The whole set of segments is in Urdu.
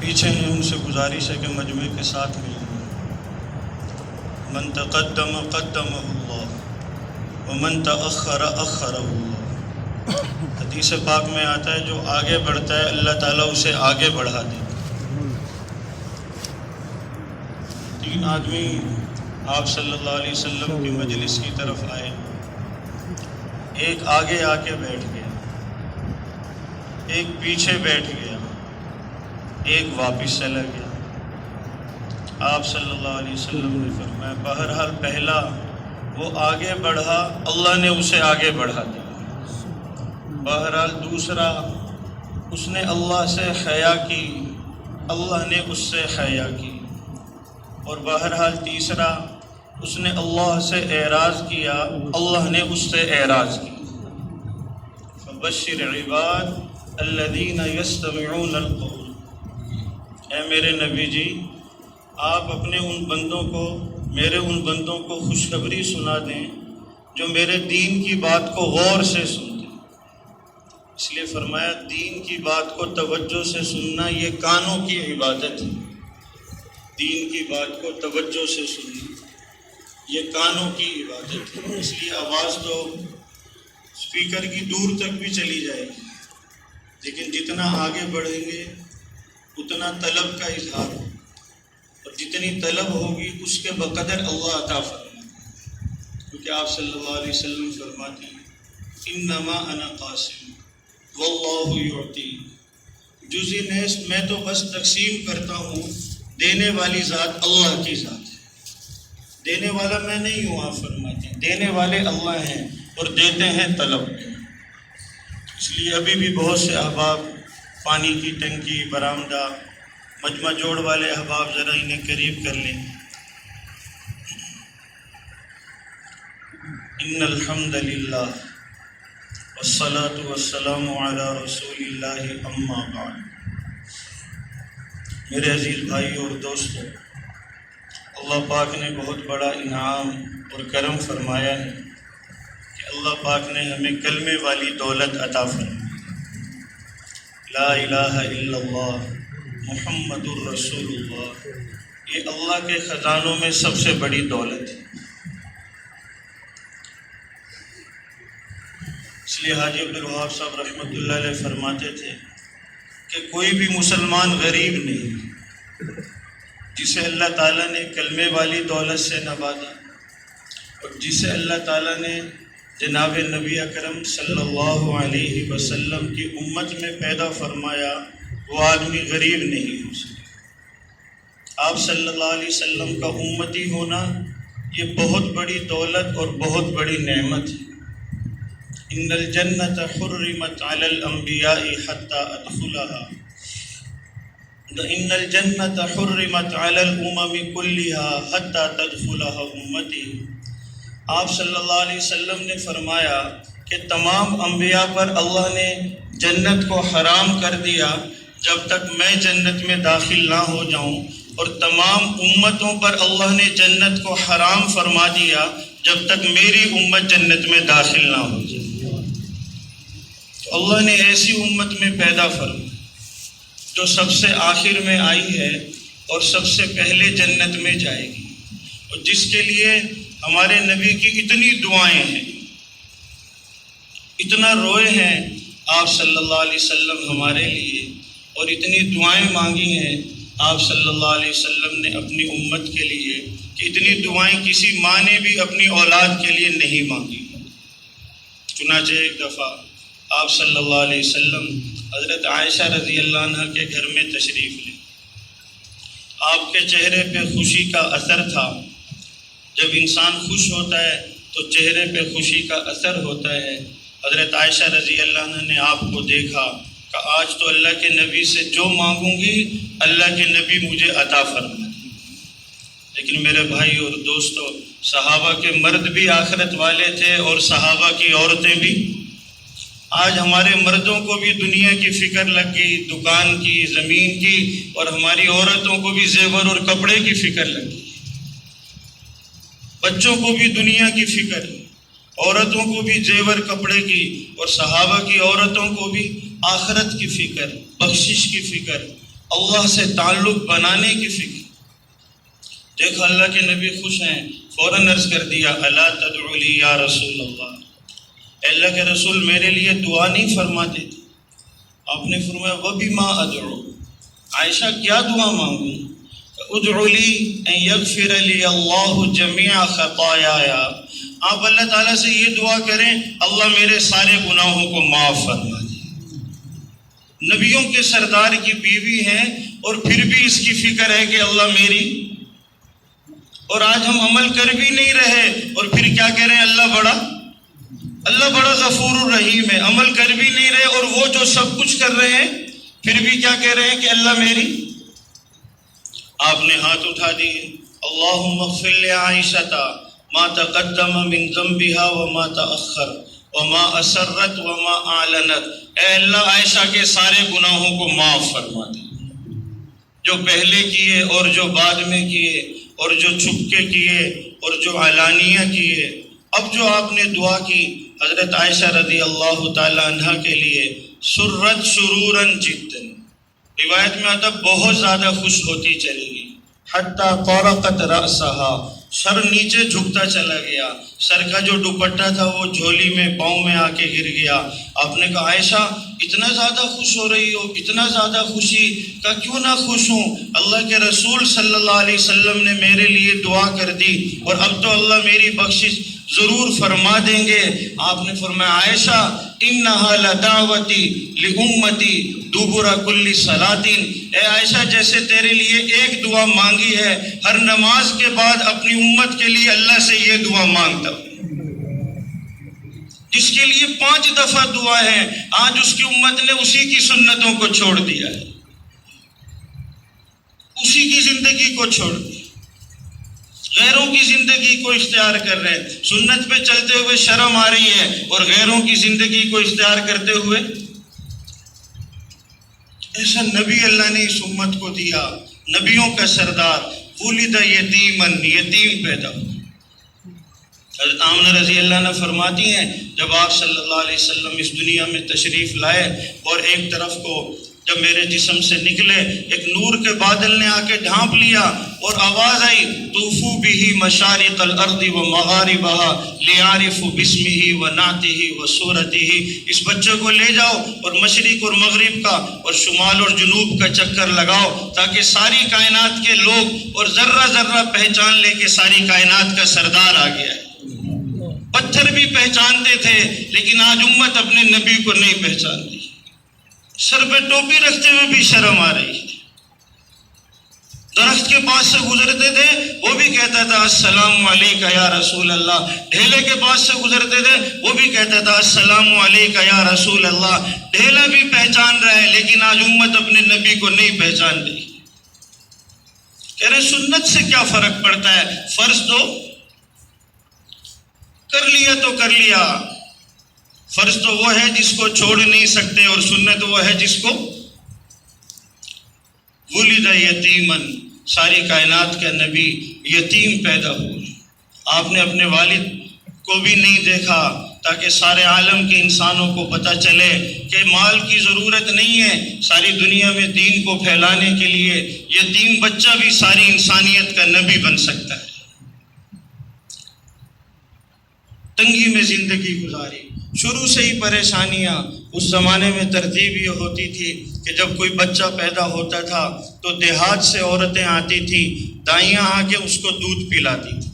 پیچھے ہیں ان سے گزارش ہے کہ مجموعے کے ساتھ ملیں۔ من تقدم قدمہ اللہ ومن تأخر اخرہ اللہ۔ حدیث پاک میں آتا ہے جو آگے بڑھتا ہے اللہ تعالیٰ اسے آگے بڑھا دیتا ہے۔ 3 آدمی آپ صلی اللہ علیہ وسلم کی مجلس کی طرف آئے، ایک آگے آ کے بیٹھ گیا، ایک پیچھے بیٹھ گیا، ایک واپس چلا گیا۔ آپ صلی اللہ علیہ وسلم نے فرمایا بہرحال پہلا وہ آگے بڑھا، اللہ نے اسے آگے بڑھا دیا۔ بہرحال دوسرا اس نے اللہ سے حیا کی، اللہ نے اس سے حیا کی۔ اور بہرحال تیسرا اس نے اللہ سے اعراض کیا، اللہ نے اس سے اعراض کیا۔ فبشر عباد الذین یستمعون القول۔ اے میرے نبی جی، آپ اپنے ان بندوں کو، میرے ان بندوں کو خوشخبری سنا دیں جو میرے دین کی بات کو غور سے سنتے ہیں۔ اس لیے فرمایا دین کی بات کو توجہ سے سننا یہ کانوں کی عبادت ہے۔ دین کی بات کو توجہ سے سننا یہ کانوں کی عبادت ہے۔ اس لیے آواز تو اسپیکر کی دور تک بھی چلی جائے گی، لیکن جتنا آگے بڑھیں گے اتنا طلب کا اظہار ہوگا، اور جتنی طلب ہوگی اس کے بقدر اللہ عطا فرمائے۔ کیونکہ آپ صلی اللہ علیہ وسلم فرماتے ہیں انما انا قاسم واللہ یعطی۔ جزء نیس میں تو بس تقسیم کرتا ہوں، دینے والی ذات اللہ کی ذات ہے، دینے والا میں نہیں ہوں۔ آپ فرماتے ہیں دینے والے اللہ ہیں اور دیتے ہیں طلب۔ اس لیے ابھی بھی بہت سے احباب پانی کی ٹنکی، برآمدہ، مجمع جوڑ والے احباب ذرا انہیں قریب کر لیں۔ ان الحمد للہ والصلاة والسلام علی رسول اللہ اما بعد۔ میرے عزیز بھائی اور دوستو، اللہ پاک نے بہت بڑا انعام اور کرم فرمایا ہے کہ اللہ پاک نے ہمیں کلمے والی دولت عطا فرمائی۔ لا الہ الا اللہ محمد الرسول اللہ، یہ اللہ کے خزانوں میں سب سے بڑی دولت ہے۔ اس لیے حاجی عبدالوہاب صاحب رحمۃ اللہ علیہ فرماتے تھے کہ کوئی بھی مسلمان غریب نہیں جسے اللہ تعالیٰ نے کلمے والی دولت سے نوازا، اور جسے اللہ تعالیٰ نے جناب نبی اکرم صلی اللہ علیہ وسلم کی امت میں پیدا فرمایا، وہ آدمی غریب نہیں ہو سکتا۔ آپ صلی اللہ علیہ وسلم کا امتی ہونا یہ بہت بڑی دولت اور بہت بڑی نعمت ہے۔ ان الجنت حرمت علی الانبیاء حتی ادخلها، ان الجنت حرمت علی الامم كلها حتی تدخلها امتی۔ آپ صلی اللہ علیہ وسلم نے فرمایا کہ تمام انبیاء پر اللہ نے جنت کو حرام کر دیا جب تک میں جنت میں داخل نہ ہو جاؤں، اور تمام امتوں پر اللہ نے جنت کو حرام فرما دیا جب تک میری امت جنت میں داخل نہ ہو جائے۔ تو اللہ نے ایسی امت میں پیدا فرمایا جو سب سے آخر میں آئی ہے اور سب سے پہلے جنت میں جائے گی، اور جس کے لیے ہمارے نبی کی اتنی دعائیں ہیں، اتنا روئے ہیں آپ صلی اللہ علیہ وسلم ہمارے لیے، اور اتنی دعائیں مانگی ہیں آپ صلی اللہ علیہ وسلم نے اپنی امت کے لیے کہ اتنی دعائیں کسی ماں نے بھی اپنی اولاد کے لیے نہیں مانگی۔ چنانچہ ایک دفعہ آپ صلی اللہ علیہ وسلم حضرت عائشہ رضی اللہ عنہ کے گھر میں تشریف لے۔ آپ کے چہرے پہ خوشی کا اثر تھا۔ جب انسان خوش ہوتا ہے تو چہرے پہ خوشی کا اثر ہوتا ہے۔ حضرت عائشہ رضی اللہ عنہ نے آپ کو دیکھا کہ آج تو اللہ کے نبی سے جو مانگوں گی اللہ کے نبی مجھے عطا فرمائے۔ لیکن میرے بھائی اور دوستو، صحابہ کے مرد بھی آخرت والے تھے اور صحابہ کی عورتیں بھی۔ آج ہمارے مردوں کو بھی دنیا کی فکر لگ گئی، دکان کی، زمین کی، اور ہماری عورتوں کو بھی زیور اور کپڑے کی فکر لگ گئی۔ بچوں کو بھی دنیا کی فکر، عورتوں کو بھی زیور کپڑے کی، اور صحابہ کی عورتوں کو بھی آخرت کی فکر، بخشش کی فکر، اللہ سے تعلق بنانے کی فکر. دیکھو اللہ کے نبی خوش ہیں، فوراً عرض کر دیا الا تدعو لی یا رسول اللہ، اللہ کے رسول میرے لیے دعا نہیں فرماتے تھے. آپ نے فرمایا وبما ادعو، عائشہ کیا دعا مانگوں؟ ادعو لی ان یغفر لی اللہ جمیع خطایایا، آپ اللہ تعالیٰ سے یہ دعا کریں اللہ میرے سارے گناہوں کو معاف فرما دے. نبیوں کے سردار کی بیوی ہیں اور پھر بھی اس کی فکر ہے کہ اللہ میری، اور آج ہم عمل کر بھی نہیں رہے اور پھر کیا کہہ رہے ہیں اللہ بڑا غفور الرحیم ہے. عمل کر بھی نہیں رہے اور وہ جو سب کچھ کر رہے ہیں پھر بھی کیا کہہ رہے ہیں کہ اللہ میری. آپ نے ہاتھ اٹھا دیے، اللہم اغفر لعائشہ ما تقدم من ذنبها وما تأخر وما اسرت وما اعلنت، اے اللہ عائشہ کے سارے گناہوں کو معاف فرما دے، جو پہلے کیے اور جو بعد میں کیے اور جو چھپ کے کیے اور جو علانیہ کیے. اب جو آپ نے دعا کی حضرت عائشہ رضی اللہ تعالی عنہ کے لیے، سرت سرورا جدا، روایت میں آتا بہت زیادہ خوش ہوتی چلی گئی، حتی طرقت رأسہا، سر نیچے جھکتا چلا گیا، سر کا جو دوپٹہ تھا وہ جھولی میں پاؤں میں آ کے گر گیا. آپ نے کہا عائشہ اتنا زیادہ خوش ہو رہی ہو، اتنا زیادہ خوشی کا کیوں نہ خوش ہوں، اللہ کے رسول صلی اللہ علیہ وسلم نے میرے لیے دعا کر دی اور اب تو اللہ میری بخشش ضرور فرما دیں گے. آپ نے فرمایا عائشہ انہا لدعوتی لامتی دبر کل صلاۃ، اے عائشہ جیسے تیرے لیے ایک دعا مانگی ہے، ہر نماز کے بعد اپنی امت کے لیے اللہ سے یہ دعا مانگتا ہوں. جس کے لیے 5 دفعہ دعا ہے، آج اس کی امت نے اسی کی سنتوں کو چھوڑ دیا ہے، اسی کی زندگی کو چھوڑ دیا، غیروں کی زندگی کو اختیار کر رہے ہیں. سنت پہ چلتے ہوئے شرم آ رہی ہے اور غیروں کی زندگی کو اختیار کرتے ہوئے. ایسا نبی اللہ نے اس امت کو دیا، نبیوں کا سردار. ولد یتیمن، یتیم پیدا ہوا. حضرت آمنہ رضی اللہ عنہ فرماتی ہیں جب آپ صلی اللہ علیہ وسلم اس دنیا میں تشریف لائے اور ایک طرف کو جب میرے جسم سے نکلے ایک نور کے بادل نے آ کے ڈھانپ لیا اور آواز آئی طوفوا بہ مشارق الارض ومغاربہا لیعرفوا باسمہ ونعتہ وصورتہ، اس بچے کو لے جاؤ اور مشرق اور مغرب کا اور شمال اور جنوب کا چکر لگاؤ تاکہ ساری کائنات کے لوگ اور ذرہ ذرہ پہچان لے کہ ساری کائنات کا سردار آ گیا ہے. پتھر بھی پہچانتے تھے لیکن آج امت اپنے نبی کو نہیں پہچانتی. سر پہ ٹوپی رکھتے ہوئے بھی شرم آ رہی ہے. درخت کے پاس سے گزرتے تھے وہ بھی کہتا تھا السلام علیکہ یا رسول اللہ. ڈھیلے کے پاس سے گزرتے تھے وہ بھی کہتا تھا السلام علیکہ یا رسول اللہ. ڈھیلا بھی پہچان رہا ہے لیکن آج امت اپنے نبی کو نہیں پہچان رہی. کہہ رہے سنت سے کیا فرق پڑتا ہے، فرض تو کر لیا تو کر لیا، فرض تو وہ ہے جس کو چھوڑ نہیں سکتے اور سنت وہ ہے جس کو. ولد یتیمن، ساری کائنات کا نبی یتیم پیدا ہوا. آپ نے اپنے والد کو بھی نہیں دیکھا تاکہ سارے عالم کے انسانوں کو پتہ چلے کہ مال کی ضرورت نہیں ہے ساری دنیا میں دین کو پھیلانے کے لیے. یتیم بچہ بھی ساری انسانیت کا نبی بن سکتا ہے. تنگی میں زندگی گزاری، شروع سے ہی پریشانیاں. اس زمانے میں ترتیب یہ ہوتی تھی کہ جب کوئی بچہ پیدا ہوتا تھا تو دیہات سے عورتیں آتی تھیں، دائیاں آ کے اس کو دودھ پلاتی تھی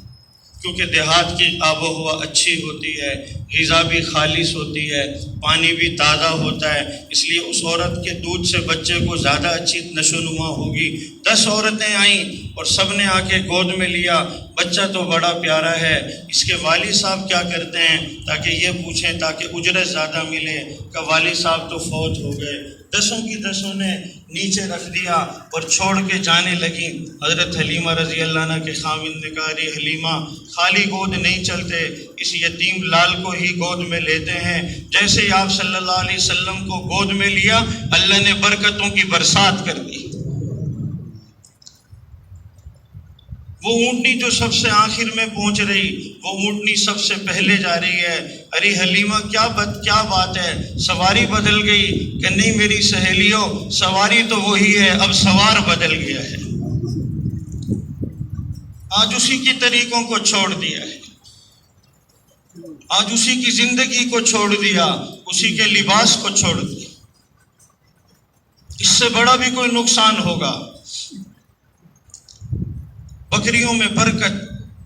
کیونکہ دیہات کی آب و ہوا اچھی ہوتی ہے، غذا بھی خالص ہوتی ہے، پانی بھی تازہ ہوتا ہے، اس لیے اس عورت کے دودھ سے بچے کو زیادہ اچھی نشو و نما ہوگی. 10 عورتیں آئیں اور سب نے آ کے گود میں لیا. بچہ تو بڑا پیارا ہے، اس کے والد صاحب کیا کرتے ہیں تاکہ یہ پوچھیں تاکہ اجرت زیادہ ملے کہ والد صاحب تو فوت ہو گئے. 10 کی 10 نے نیچے رکھ دیا اور چھوڑ کے جانے لگیں. حضرت حلیمہ رضی اللہ عنہ کے خاوند نے کہا ارے حلیمہ خالی گود نہیں چلتے، اس یتیم لال کو ہی گود میں لیتے ہیں. جیسے ہی آپ صلی اللہ علیہ وسلم کو گود میں لیا اللہ نے برکتوں کی برسات کر دی. وہ اونٹنی جو سب سے آخر میں پہنچ رہی، وہ اونٹنی سب سے پہلے جا رہی ہے۔ ارے حلیمہ کیا بات ہے، سواری بدل گئی؟ کہ نہیں میری سہیلیوں، سواری تو وہی ہے، اب سوار بدل گیا ہے۔ آج اسی کی طریقوں کو چھوڑ دیا ہے، آج اسی کی زندگی کو چھوڑ دیا، اسی کے لباس کو چھوڑ دیا۔ اس سے بڑا بھی کوئی نقصان ہوگا؟ بکریوں میں برکت،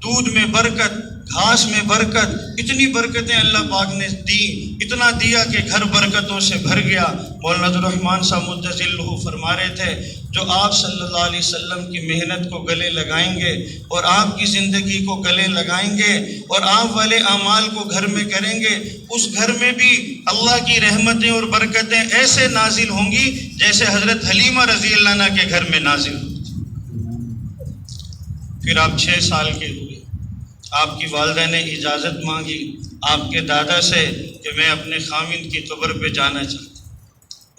دودھ میں برکت، گھاس میں برکت، اتنی برکتیں اللہ پاک نے دی، اتنا دیا کہ گھر برکتوں سے بھر گیا۔ مولانا عبدالرحمن صاحب مدظلہ فرما رہے تھے جو آپ صلی اللہ علیہ وسلم کی محنت کو گلے لگائیں گے اور آپ کی زندگی کو گلے لگائیں گے اور آپ والے اعمال کو گھر میں کریں گے، اس گھر میں بھی اللہ کی رحمتیں اور برکتیں ایسے نازل ہوں گی جیسے حضرت حلیمہ رضی اللہ عنہ کے گھر میں نازل ہوتی۔ پھر آپ 6 سال کے ہوئے، آپ کی والدہ نے اجازت مانگی آپ کے دادا سے کہ میں اپنے خامند کی قبر پہ جانا چاہتا ہوں۔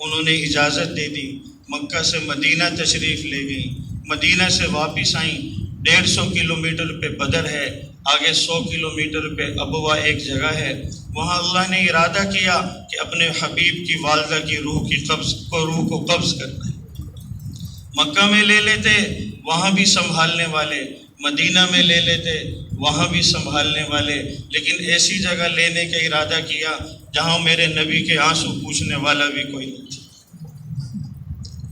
انہوں نے اجازت دے دی، مکہ سے مدینہ تشریف لے گئیں، مدینہ سے واپس آئیں۔ 150 کلومیٹر پہ بدر ہے، آگے 100 کلومیٹر پہ ابوا ایک جگہ ہے، وہاں اللہ نے ارادہ کیا کہ اپنے حبیب کی والدہ کی روح کو قبض کرنا ہے۔ مکہ میں لے لیتے، وہاں بھی سنبھالنے والے، مدینہ میں لے لیتے، وہاں بھی سنبھالنے والے، لیکن ایسی جگہ لینے کا ارادہ کیا جہاں میرے نبی کے آنسو پوچھنے والا بھی کوئی نہیں تھا۔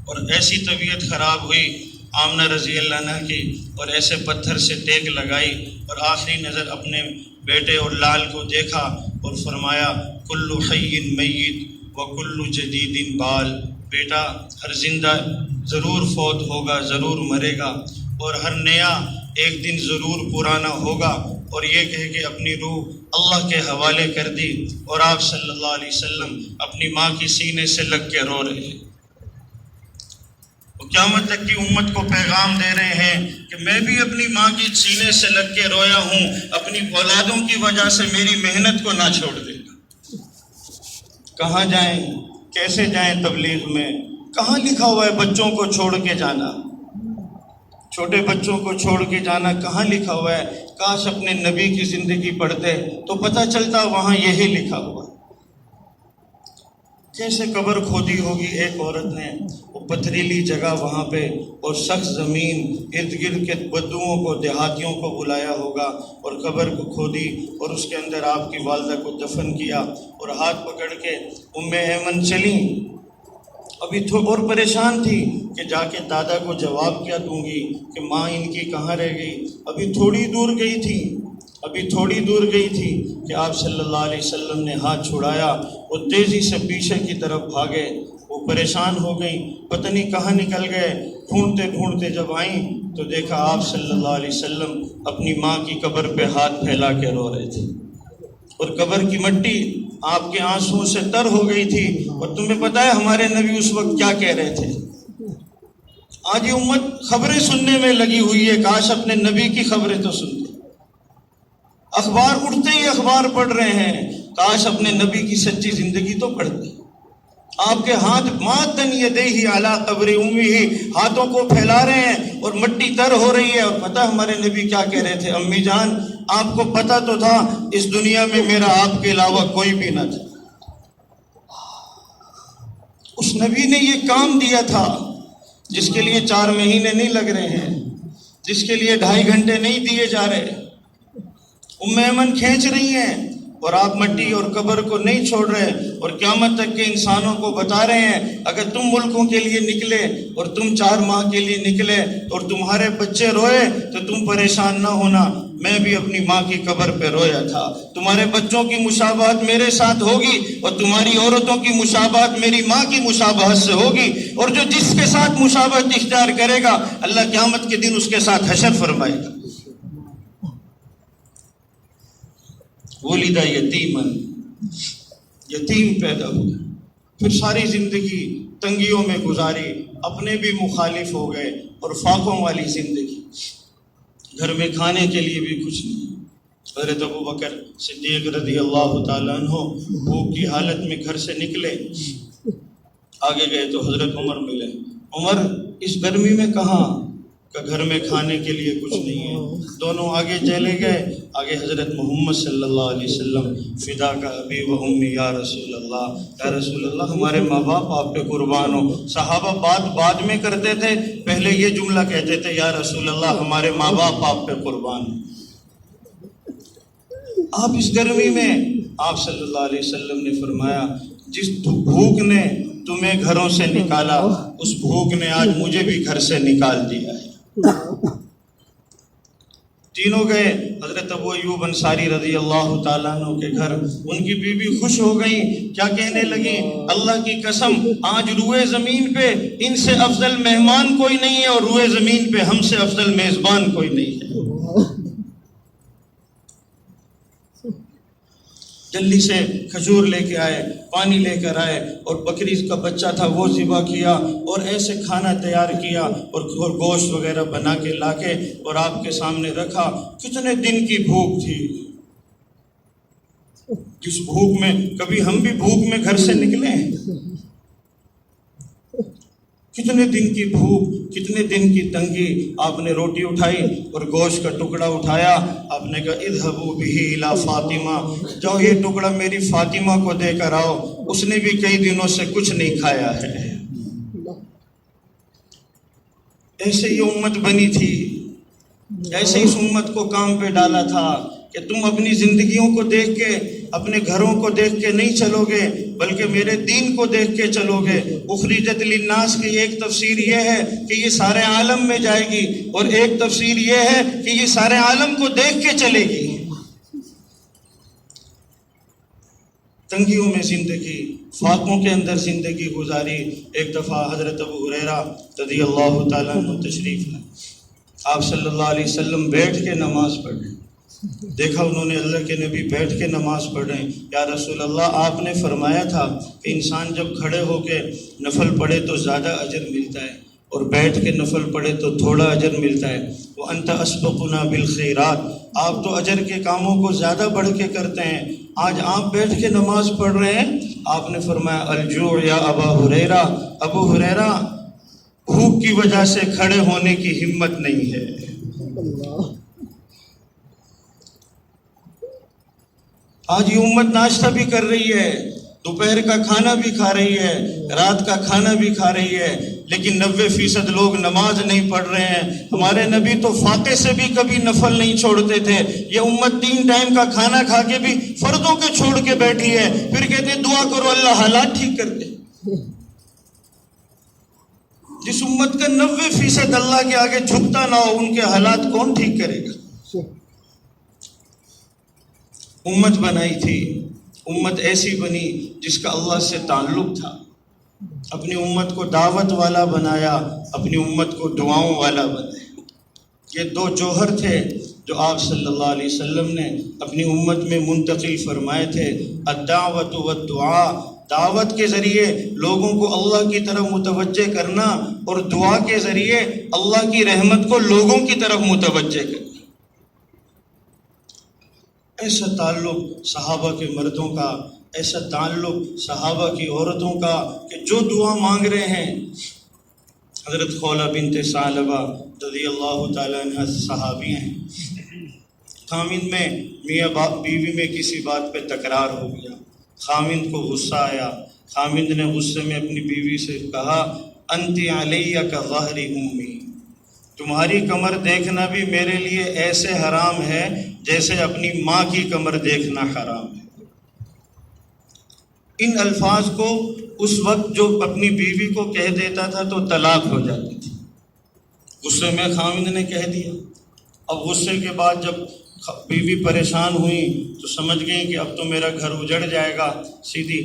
اور ایسی طبیعت خراب ہوئی آمنہ رضی اللہ عنہ کی، اور ایسے پتھر سے ٹیک لگائی اور آخری نظر اپنے بیٹے اور لال کو دیکھا اور فرمایا کل حی میت و کل جدید بال، بیٹا ہر زندہ ضرور فوت ہوگا، ضرور مرے گا، اور ہر نیا ایک دن ضرور پرانا ہوگا۔ اور یہ کہہ کے اپنی روح اللہ کے حوالے کر دی، اور آپ صلی اللہ علیہ وسلم اپنی ماں کی سینے سے لگ کے رو رہے ہیں۔ وہ قیامت تک کی امت کو پیغام دے رہے ہیں کہ میں بھی اپنی ماں کی سینے سے لگ کے رویا ہوں، اپنی اولادوں کی وجہ سے میری محنت کو نہ چھوڑ دینا۔ کہاں جائیں، کیسے جائیں تبلیغ میں؟ کہاں لکھا ہوا ہے بچوں کو چھوڑ کے جانا؟ چھوٹے بچوں کو چھوڑ کے جانا کہاں لکھا ہوا ہے؟ کاش اپنے نبی کی زندگی پڑھتے تو پتہ چلتا وہاں یہی لکھا ہوا ہے۔ کیسے قبر کھودی ہوگی ایک عورت نے، وہ پتھریلی جگہ وہاں پہ اور سخت زمین، ارد گرد کے بدوؤں کو، دیہاتیوں کو بلایا ہوگا اور قبر کو کھودی اور اس کے اندر آپ کی والدہ کو دفن کیا، اور ہاتھ پکڑ کے ام ایمن چلیں۔ ابھی اور پریشان تھی کہ جا کے دادا کو جواب کیا دوں گی کہ ماں ان کی کہاں رہ گئی۔ ابھی تھوڑی دور گئی تھی کہ آپ صلی اللہ علیہ وسلم نے ہاتھ چھڑایا، وہ تیزی سے پیچھے کی طرف بھاگے، وہ پریشان ہو گئیں، پتہ نہیں کہاں نکل گئے۔ ڈھونڈتے جب آئیں تو دیکھا آپ صلی اللہ علیہ وسلم اپنی ماں کی قبر پہ ہاتھ پھیلا کے رو رہے تھے، اور قبر کی مٹی آپ کے آنسوؤں سے تر ہو گئی تھی۔ اور تمہیں پتہ ہے ہمارے نبی اس وقت کیا کہہ رہے تھے؟ آج یہ امت خبریں سننے میں لگی ہوئی ہے، کاش اپنے نبی کی خبریں تو سنتے۔ اخبار اٹھتے ہی اخبار پڑھ رہے ہیں، کاش اپنے نبی کی سچی زندگی تو پڑھتے۔ آپ کے ہاتھ ماتن یدیہ علی قبر امہ، ہاتھوں کو پھیلا رہے ہیں اور مٹی تر ہو رہی ہے۔ اور پتہ ہمارے نبی کیا کہہ رہے تھے؟ امی جان آپ کو پتہ تو تھا اس دنیا میں میرا آپ کے علاوہ کوئی بھی نہ تھا۔ اس نبی نے یہ کام دیا تھا جس کے لیے 4 مہینے نہیں لگ رہے ہیں، جس کے لیے 2.5 گھنٹے نہیں دیے جا رہے۔ ام ایمن کھینچ رہی ہیں اور آپ مٹی اور قبر کو نہیں چھوڑ رہے، اور قیامت تک کے انسانوں کو بتا رہے ہیں اگر تم ملکوں کے لیے نکلے اور تم 4 ماہ کے لیے نکلے اور تمہارے بچے روئے تو تم پریشان نہ ہونا، میں بھی اپنی ماں کی قبر پہ رویا تھا۔ تمہارے بچوں کی مشابہت میرے ساتھ ہوگی اور تمہاری عورتوں کی مشابہت میری ماں کی مشابہت سے ہوگی، اور جو جس کے ساتھ مشابہت اختیار کرے گا اللہ قیامت کے دن اس کے ساتھ حشر فرمائے گا۔ ولد یتیمن، یتیم پیدا ہوئے، پھر ساری زندگی تنگیوں میں گزاری، اپنے بھی مخالف ہو گئے اور فاقوں والی زندگی، گھر میں کھانے کے لیے بھی کچھ نہیں۔ حضرت ابوبکر صدیق رضی اللہ تعالیٰ عنہ بھوک کی حالت میں گھر سے نکلے، آگے گئے تو حضرت عمر ملے۔ عمر اس گرمی میں کہاں کہ گھر میں کھانے کے لیے کچھ نہیں ہے، دونوں آگے چلے گئے. آگے حضرت محمد صلی اللہ علیہ وسلم فدا کا ابی و امی یا رسول اللہ، یا رسول اللہ ہمارے ماں باپ آپ پہ قربان ہو. صحابہ بات بعد میں کرتے تھے، پہلے یہ جملہ کہتے تھے یا رسول اللہ ہمارے ماں باپ آپ پہ قربان ہو. آپ اس گرمی میں آپ صلی اللہ علیہ وسلم نے فرمایا جس بھوک نے تمہیں گھروں سے نکالا اس بھوک نے آج مجھے بھی گھر سے نکال دیا ہے. تینوں گئے حضرت ابو ایوب انصاری رضی اللہ تعالیٰ عنہ کے گھر. ان کی بیوی خوش ہو گئیں، کیا کہنے لگیں؟ اللہ کی قسم آج روئے زمین پہ ان سے افضل مہمان کوئی نہیں ہے، اور روئے زمین پہ ہم سے افضل میزبان کوئی نہیں ہے. جلدی سے کھجور لے کے آئے، پانی لے کر آئے، اور بکری کا بچہ تھا وہ ذبح کیا، اور ایسے کھانا تیار کیا اور گوشت وغیرہ بنا کے لا کے اور آپ کے سامنے رکھا. کتنے دن کی بھوک تھی، جس بھوک میں کبھی ہم بھی بھوک میں گھر سے نکلے ہیں. کتنے دن کی بھوک، کتنے دن کی تنگی. آپ نے روٹی اٹھائی اور گوشت کا ٹکڑا اٹھایا، آپ نے کہا اذهبوا به الى فاطمہ، جاؤ یہ ٹکڑا میری فاطمہ کو دے کر آؤ، اس نے بھی کئی دنوں سے کچھ نہیں کھایا ہے. ایسے ہی امت بنی تھی، ایسے اس امت کو کام پہ ڈالا تھا کہ تم اپنی زندگیوں کو دیکھ کے، اپنے گھروں کو دیکھ کے نہیں چلو گے، بلکہ میرے دین کو دیکھ کے چلو گے. اخرجت للناس کی ایک تفسیر یہ ہے کہ یہ سارے عالم میں جائے گی، اور ایک تفسیر یہ ہے کہ یہ سارے عالم کو دیکھ کے چلے گی. تنگیوں میں زندگی، فاقوں کے اندر زندگی گزاری. ایک دفعہ حضرت ابو ہریرہ رضی اللہ تعالیٰ عنہ تشریف لائے. آپ صلی اللہ علیہ وسلم بیٹھ کے نماز پڑھ رہے ہیں. دیکھا انہوں نے اللہ کے نبی بیٹھ کے نماز پڑھ رہے ہیں. یا رسول اللہ آپ نے فرمایا تھا کہ انسان جب کھڑے ہو کے نفل پڑھے تو زیادہ اجر ملتا ہے، اور بیٹھ کے نفل پڑھے تو تھوڑا اجر ملتا ہے. وَأَنْتَ أَسْبَقُنَا بِالْخَيْرَاتِ، آپ تو اجر کے کاموں کو زیادہ بڑھ کے کرتے ہیں، آج آپ بیٹھ کے نماز پڑھ رہے ہیں. آپ نے فرمایا الجوع یا ابا ہریرہ، ابو ہریرہ بھوک کی وجہ سے کھڑے ہونے کی ہمت نہیں ہے. آج یہ امت ناشتہ بھی کر رہی ہے، دوپہر کا کھانا بھی کھا رہی ہے، رات کا کھانا بھی کھا رہی ہے، لیکن 90% لوگ نماز نہیں پڑھ رہے ہیں. ہمارے نبی تو فاقے سے بھی کبھی نفل نہیں چھوڑتے تھے. یہ امت 3 ٹائم کا کھانا کھا کے بھی فردوں کے چھوڑ کے بیٹھی ہے، پھر کہتے ہیں دعا کرو اللہ حالات ٹھیک کر دے. جس امت کا 90% اللہ کے آگے جھکتا نہ ہو، ان کے حالات کون ٹھیک کرے گا؟ امت بنائی تھی، امت ایسی بنی جس کا اللہ سے تعلق تھا. اپنی امت کو دعوت والا بنایا، اپنی امت کو دعاؤں والا بنایا. یہ 2 جوہر تھے جو آپ صلی اللہ علیہ وسلم نے اپنی امت میں منتقل فرمائے تھے. الدعوت والدعاء، دعوت کے ذریعے لوگوں کو اللہ کی طرف متوجہ کرنا، اور دعا کے ذریعے اللہ کی رحمت کو لوگوں کی طرف متوجہ کرنا. ایسا تعلق صحابہ کے مردوں کا، ایسا تعلق صحابہ کی عورتوں کا کہ جو دعا مانگ رہے ہیں. حضرت خولہ بنت ثعلبہ رضی اللہ تعالیٰ عنہ صحابی ہیں. خامند میں میاں بیوی میں کسی بات پہ تکرار ہو گیا، خامند کو غصہ آیا. خامند نے غصے میں اپنی بیوی سے کہا انت علیہ کا ظہر امی، تمہاری کمر دیکھنا بھی میرے لیے ایسے حرام ہے جیسے اپنی ماں کی کمر دیکھنا حرام ہے. ان الفاظ کو اس وقت جو اپنی بیوی کو کہہ دیتا تھا تو طلاق ہو جاتی تھی. غصے میں خامند نے کہہ دیا. اب غصے کے بعد جب بیوی پریشان ہوئی تو سمجھ گئی کہ اب تو میرا گھر اجڑ جائے گا. سیدھی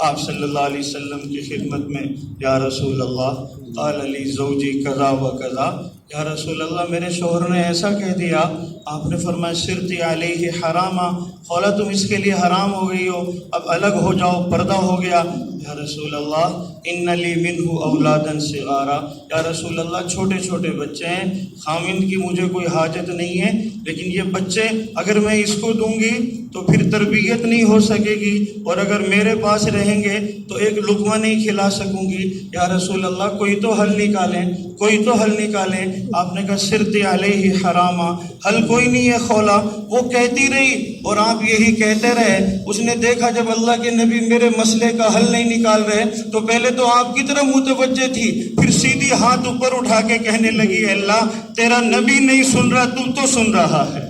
آپ صلی اللہ علیہ وسلم کی خدمت میں یا رسول اللہ قال علی زوجی کذا و کذا، یا رسول اللہ میرے شوہر نے ایسا کہہ دیا. آپ نے فرمایا صرتی علیہ حراما، خولہ تم اس کے لیے حرام ہو گئی ہو، اب الگ ہو جاؤ، پردہ ہو گیا. یا رسول اللہ ان لی منہ اولادا صغارا، یا رسول اللہ چھوٹے چھوٹے بچے ہیں، خاوند کی مجھے کوئی حاجت نہیں ہے، لیکن یہ بچے اگر میں اس کو دوں گی تو پھر تربیت نہیں ہو سکے گی، اور اگر میرے پاس رہیں گے تو ایک لقمہ نہیں کھلا سکوں گی، یا رسول اللہ کوئی تو حل نکالیں، کوئی تو حل نکالیں۔ آپ نے کہا سرت علیہ حراما، حل کوئی نہیں ہے کھولا۔ وہ کہتی رہی اور آپ یہی کہتے رہے۔ اس نے دیکھا جب اللہ کے نبی میرے مسئلے کا حل نہیں نکال رہے تو پہلے تو آپ کی طرف متوجہ تھی، پھر سیدھی ہاتھ اوپر اٹھا کے کہنے لگی اے اللہ تیرا نبی نہیں سن رہا، تو سن رہا ہے۔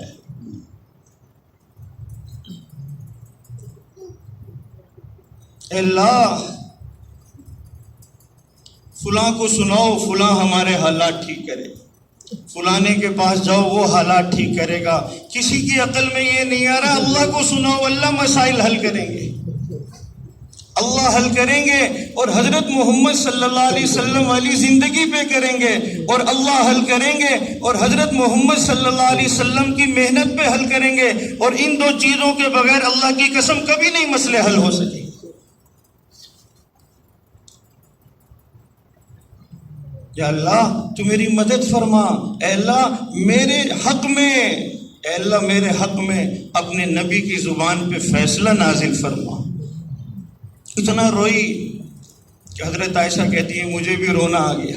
اے اللہ فلاں کو سناؤ، فلاں ہمارے حالات ٹھیک کرے، فلانے کے پاس جاؤ وہ حالات ٹھیک کرے گا۔ کسی کی عقل میں یہ نہیں آ رہا اللہ کو سناؤ، اللہ مسائل حل کریں گے، اللہ حل کریں گے، اور حضرت محمد صلی اللہ علیہ وسلم والی زندگی پہ کریں گے اور اللہ حل کریں گے، اور حضرت محمد صلی اللہ علیہ وسلم کی محنت پہ حل کریں گے، اور ان دو چیزوں کے بغیر اللہ کی قسم کبھی نہیں مسئلے حل ہو سکے۔ یا اللہ تو میری مدد فرما، اے اللہ میرے حق میں، اے اللہ میرے حق میں اپنے نبی کی زبان پہ فیصلہ نازل فرما۔ اتنا روئی کہ حضرت عائشہ کہتی ہے مجھے بھی رونا آ گیا،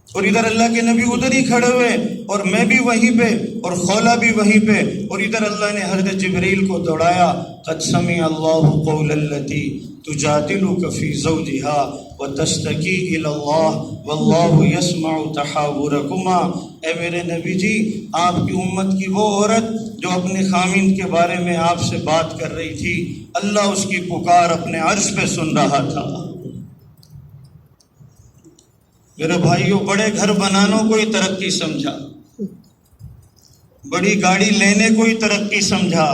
اور ادھر اللہ کے نبی ادھر ہی کھڑے ہوئے اور میں بھی وہیں پہ اور خولا بھی وہیں پہ، اور ادھر اللہ نے حضرت جبریل کو دوڑایا، قد سمع اللہ قول التی تجادلک فی زوجہا وتشتکی الی اللہ واللہ یسمع تحاورکما۔ اے میرے نبی جی، آپ کی امت کی وہ عورت جو اپنے خاوند کے بارے میں آپ سے بات کر رہی تھی، اللہ اس کی پکار اپنے عرش پہ سن رہا تھا۔ میرے بھائیوں، بڑے گھر بنانا کوئی ترقی سمجھا، بڑی گاڑی لینے کوئی ترقی سمجھا،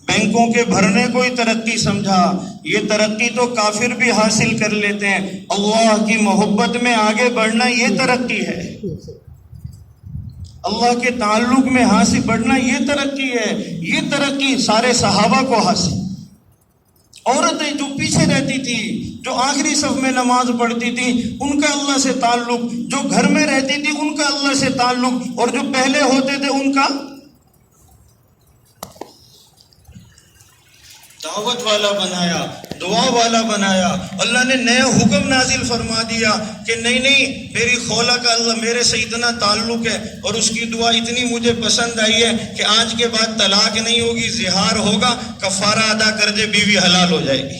بینکوں کے بھرنے کوئی ترقی سمجھا، یہ ترقی تو کافر بھی حاصل کر لیتے ہیں۔ اللہ کی محبت میں آگے بڑھنا یہ ترقی ہے، اللہ کے تعلق میں حاصل بڑھنا یہ ترقی ہے۔ یہ ترقی سارے صحابہ کو حاصل، عورتیں جو پیچھے رہتی تھی، جو آخری صف میں نماز پڑھتی تھی، ان کا اللہ سے تعلق، جو گھر میں رہتی تھی ان کا اللہ سے تعلق، اور جو پہلے ہوتے تھے ان کا دعوت والا بنایا، دعا والا بنایا۔ اللہ نے نیا حکم نازل فرما دیا کہ نہیں میری خولا کا اللہ میرے سے اتنا تعلق ہے، اور اس کی دعا اتنی مجھے پسند آئی ہے کہ آج کے بعد طلاق نہیں ہوگی، زہار ہوگا، کفارہ ادا کر دے، بیوی حلال ہو جائے گی۔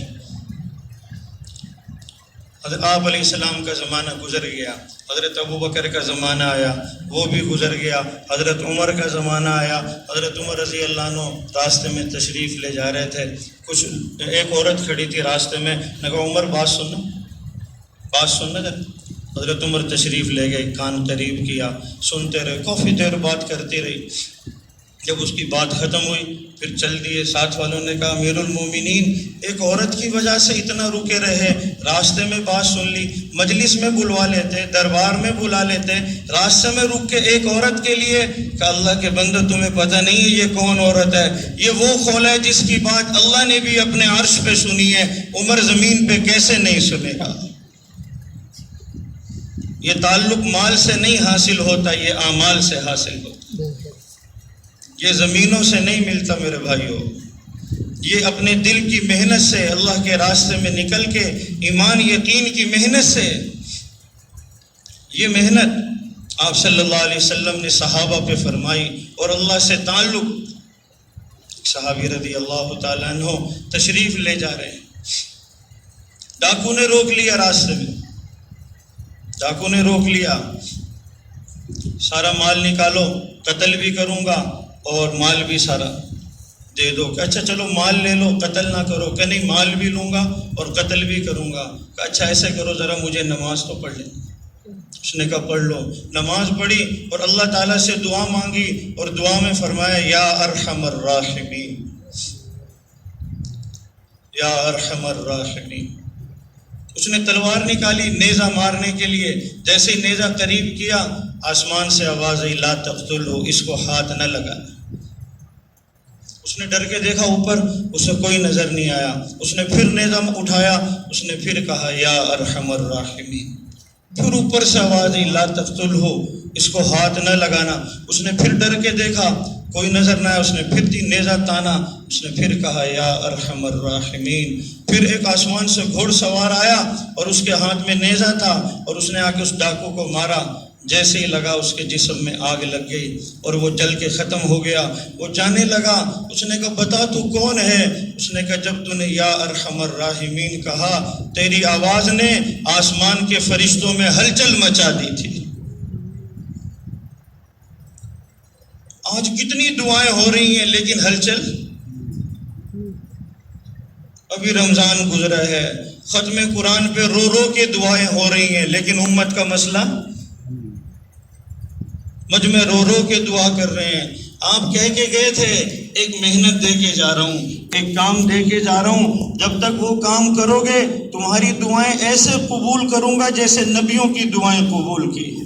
حضرت آپ علیہ السلام کا زمانہ گزر گیا، حضرت ابوبکر کا زمانہ آیا، وہ بھی گزر گیا، حضرت عمر کا زمانہ آیا۔ حضرت عمر رضی اللہ عنہ راستے میں تشریف لے جا رہے تھے، ایک عورت کھڑی تھی راستے میں، نے کہا عمر بات سننا تھا۔ حضرت عمر تشریف لے گئے، کان قریب کیا، سنتے رہے، کافی دیر بات کرتی رہی۔ جب اس کی بات ختم ہوئی پھر چل دیے۔ ساتھ والوں نے کہا امیر المومنین ایک عورت کی وجہ سے اتنا رکے رہے، راستے میں بات سن لی، مجلس میں بلوا لیتے، دربار میں بلا لیتے، راستے میں رک کے ایک عورت کے لیے کہ اللہ کے بندے تمہیں پتہ نہیں ہے یہ کون عورت ہے، یہ وہ خولا ہے جس کی بات اللہ نے بھی اپنے عرش پہ سنی ہے، عمر زمین پہ کیسے نہیں سنے گا۔ یہ تعلق مال سے نہیں حاصل ہوتا، یہ اعمال سے حاصل ہوتا، یہ زمینوں سے نہیں ملتا میرے بھائیوں، یہ اپنے دل کی محنت سے، اللہ کے راستے میں نکل کے ایمان یقین کی محنت سے۔ یہ محنت آپ صلی اللہ علیہ وسلم نے صحابہ پہ فرمائی، اور اللہ سے تعلق۔ صحابی رضی اللہ تعالیٰ عنہ تشریف لے جا رہے ہیں، ڈاکو نے روک لیا، راستے میں ڈاکو نے روک لیا، سارا مال نکالو، قتل بھی کروں گا اور مال بھی سارا دے دو۔ کہ اچھا چلو مال لے لو، قتل نہ کرو۔ کہ نہیں مال بھی لوں گا اور قتل بھی کروں گا۔ کہ اچھا ایسے کرو ذرا مجھے نماز تو پڑھ لیں۔ اس نے کہا پڑھ لو۔ نماز پڑھی اور اللہ تعالیٰ سے دعا مانگی، اور دعا میں فرمایا یا ارحم الراحمین، یا ارحم الراحمین۔ اس نے تلوار نکالی نیزہ مارنے کے لیے، جیسے ہی نیزہ قریب کیا آسمان سے آواز آئی لا تقتلو، اس کو ہاتھ نہ لگا۔ اس نے ڈر کے دیکھا اوپر، اسے کوئی نظر نہیں آیا۔ اس نے پھر نیزہ اٹھایا، اس نے پھر کہا یا ارحم الراحمین۔ پھر اوپر سے آواز آئی لا تقتلہ، اس کو ہاتھ نہ لگانا۔ اس نے پھر ڈر کے دیکھا، کوئی نظر نہ آیا، اس نے پھر نیزہ تانا، اس نے پھر کہا یا ارحم الراحمین۔ پھر ایک آسمان سے گھوڑ سوار آیا اور اس کے ہاتھ میں نیزہ تھا، اور اس نے آ کے اس ڈاکو کو مارا۔ جیسے ہی لگا اس کے جسم میں آگ لگ گئی اور وہ جل کے ختم ہو گیا۔ وہ جانے لگا، اس نے کہا بتا تو کون ہے؟ اس نے کہا جب تو نے یا ارحم الراحمین کہا، تیری آواز نے آسمان کے فرشتوں میں ہلچل مچا دی تھی۔ آج کتنی دعائیں ہو رہی ہیں لیکن ہلچل۔ ابھی رمضان گزرا ہے، ختم قرآن پہ رو رو کے دعائیں ہو رہی ہیں، لیکن امت کا مسئلہ مجمع رو رو کے دعا کر رہے ہیں۔ آپ کہہ کے گئے تھے ایک محنت دے کے جا رہا ہوں، ایک کام دے کے جا رہا ہوں، جب تک وہ کام کرو گے تمہاری دعائیں ایسے قبول کروں گا جیسے نبیوں کی دعائیں قبول کی ہیں،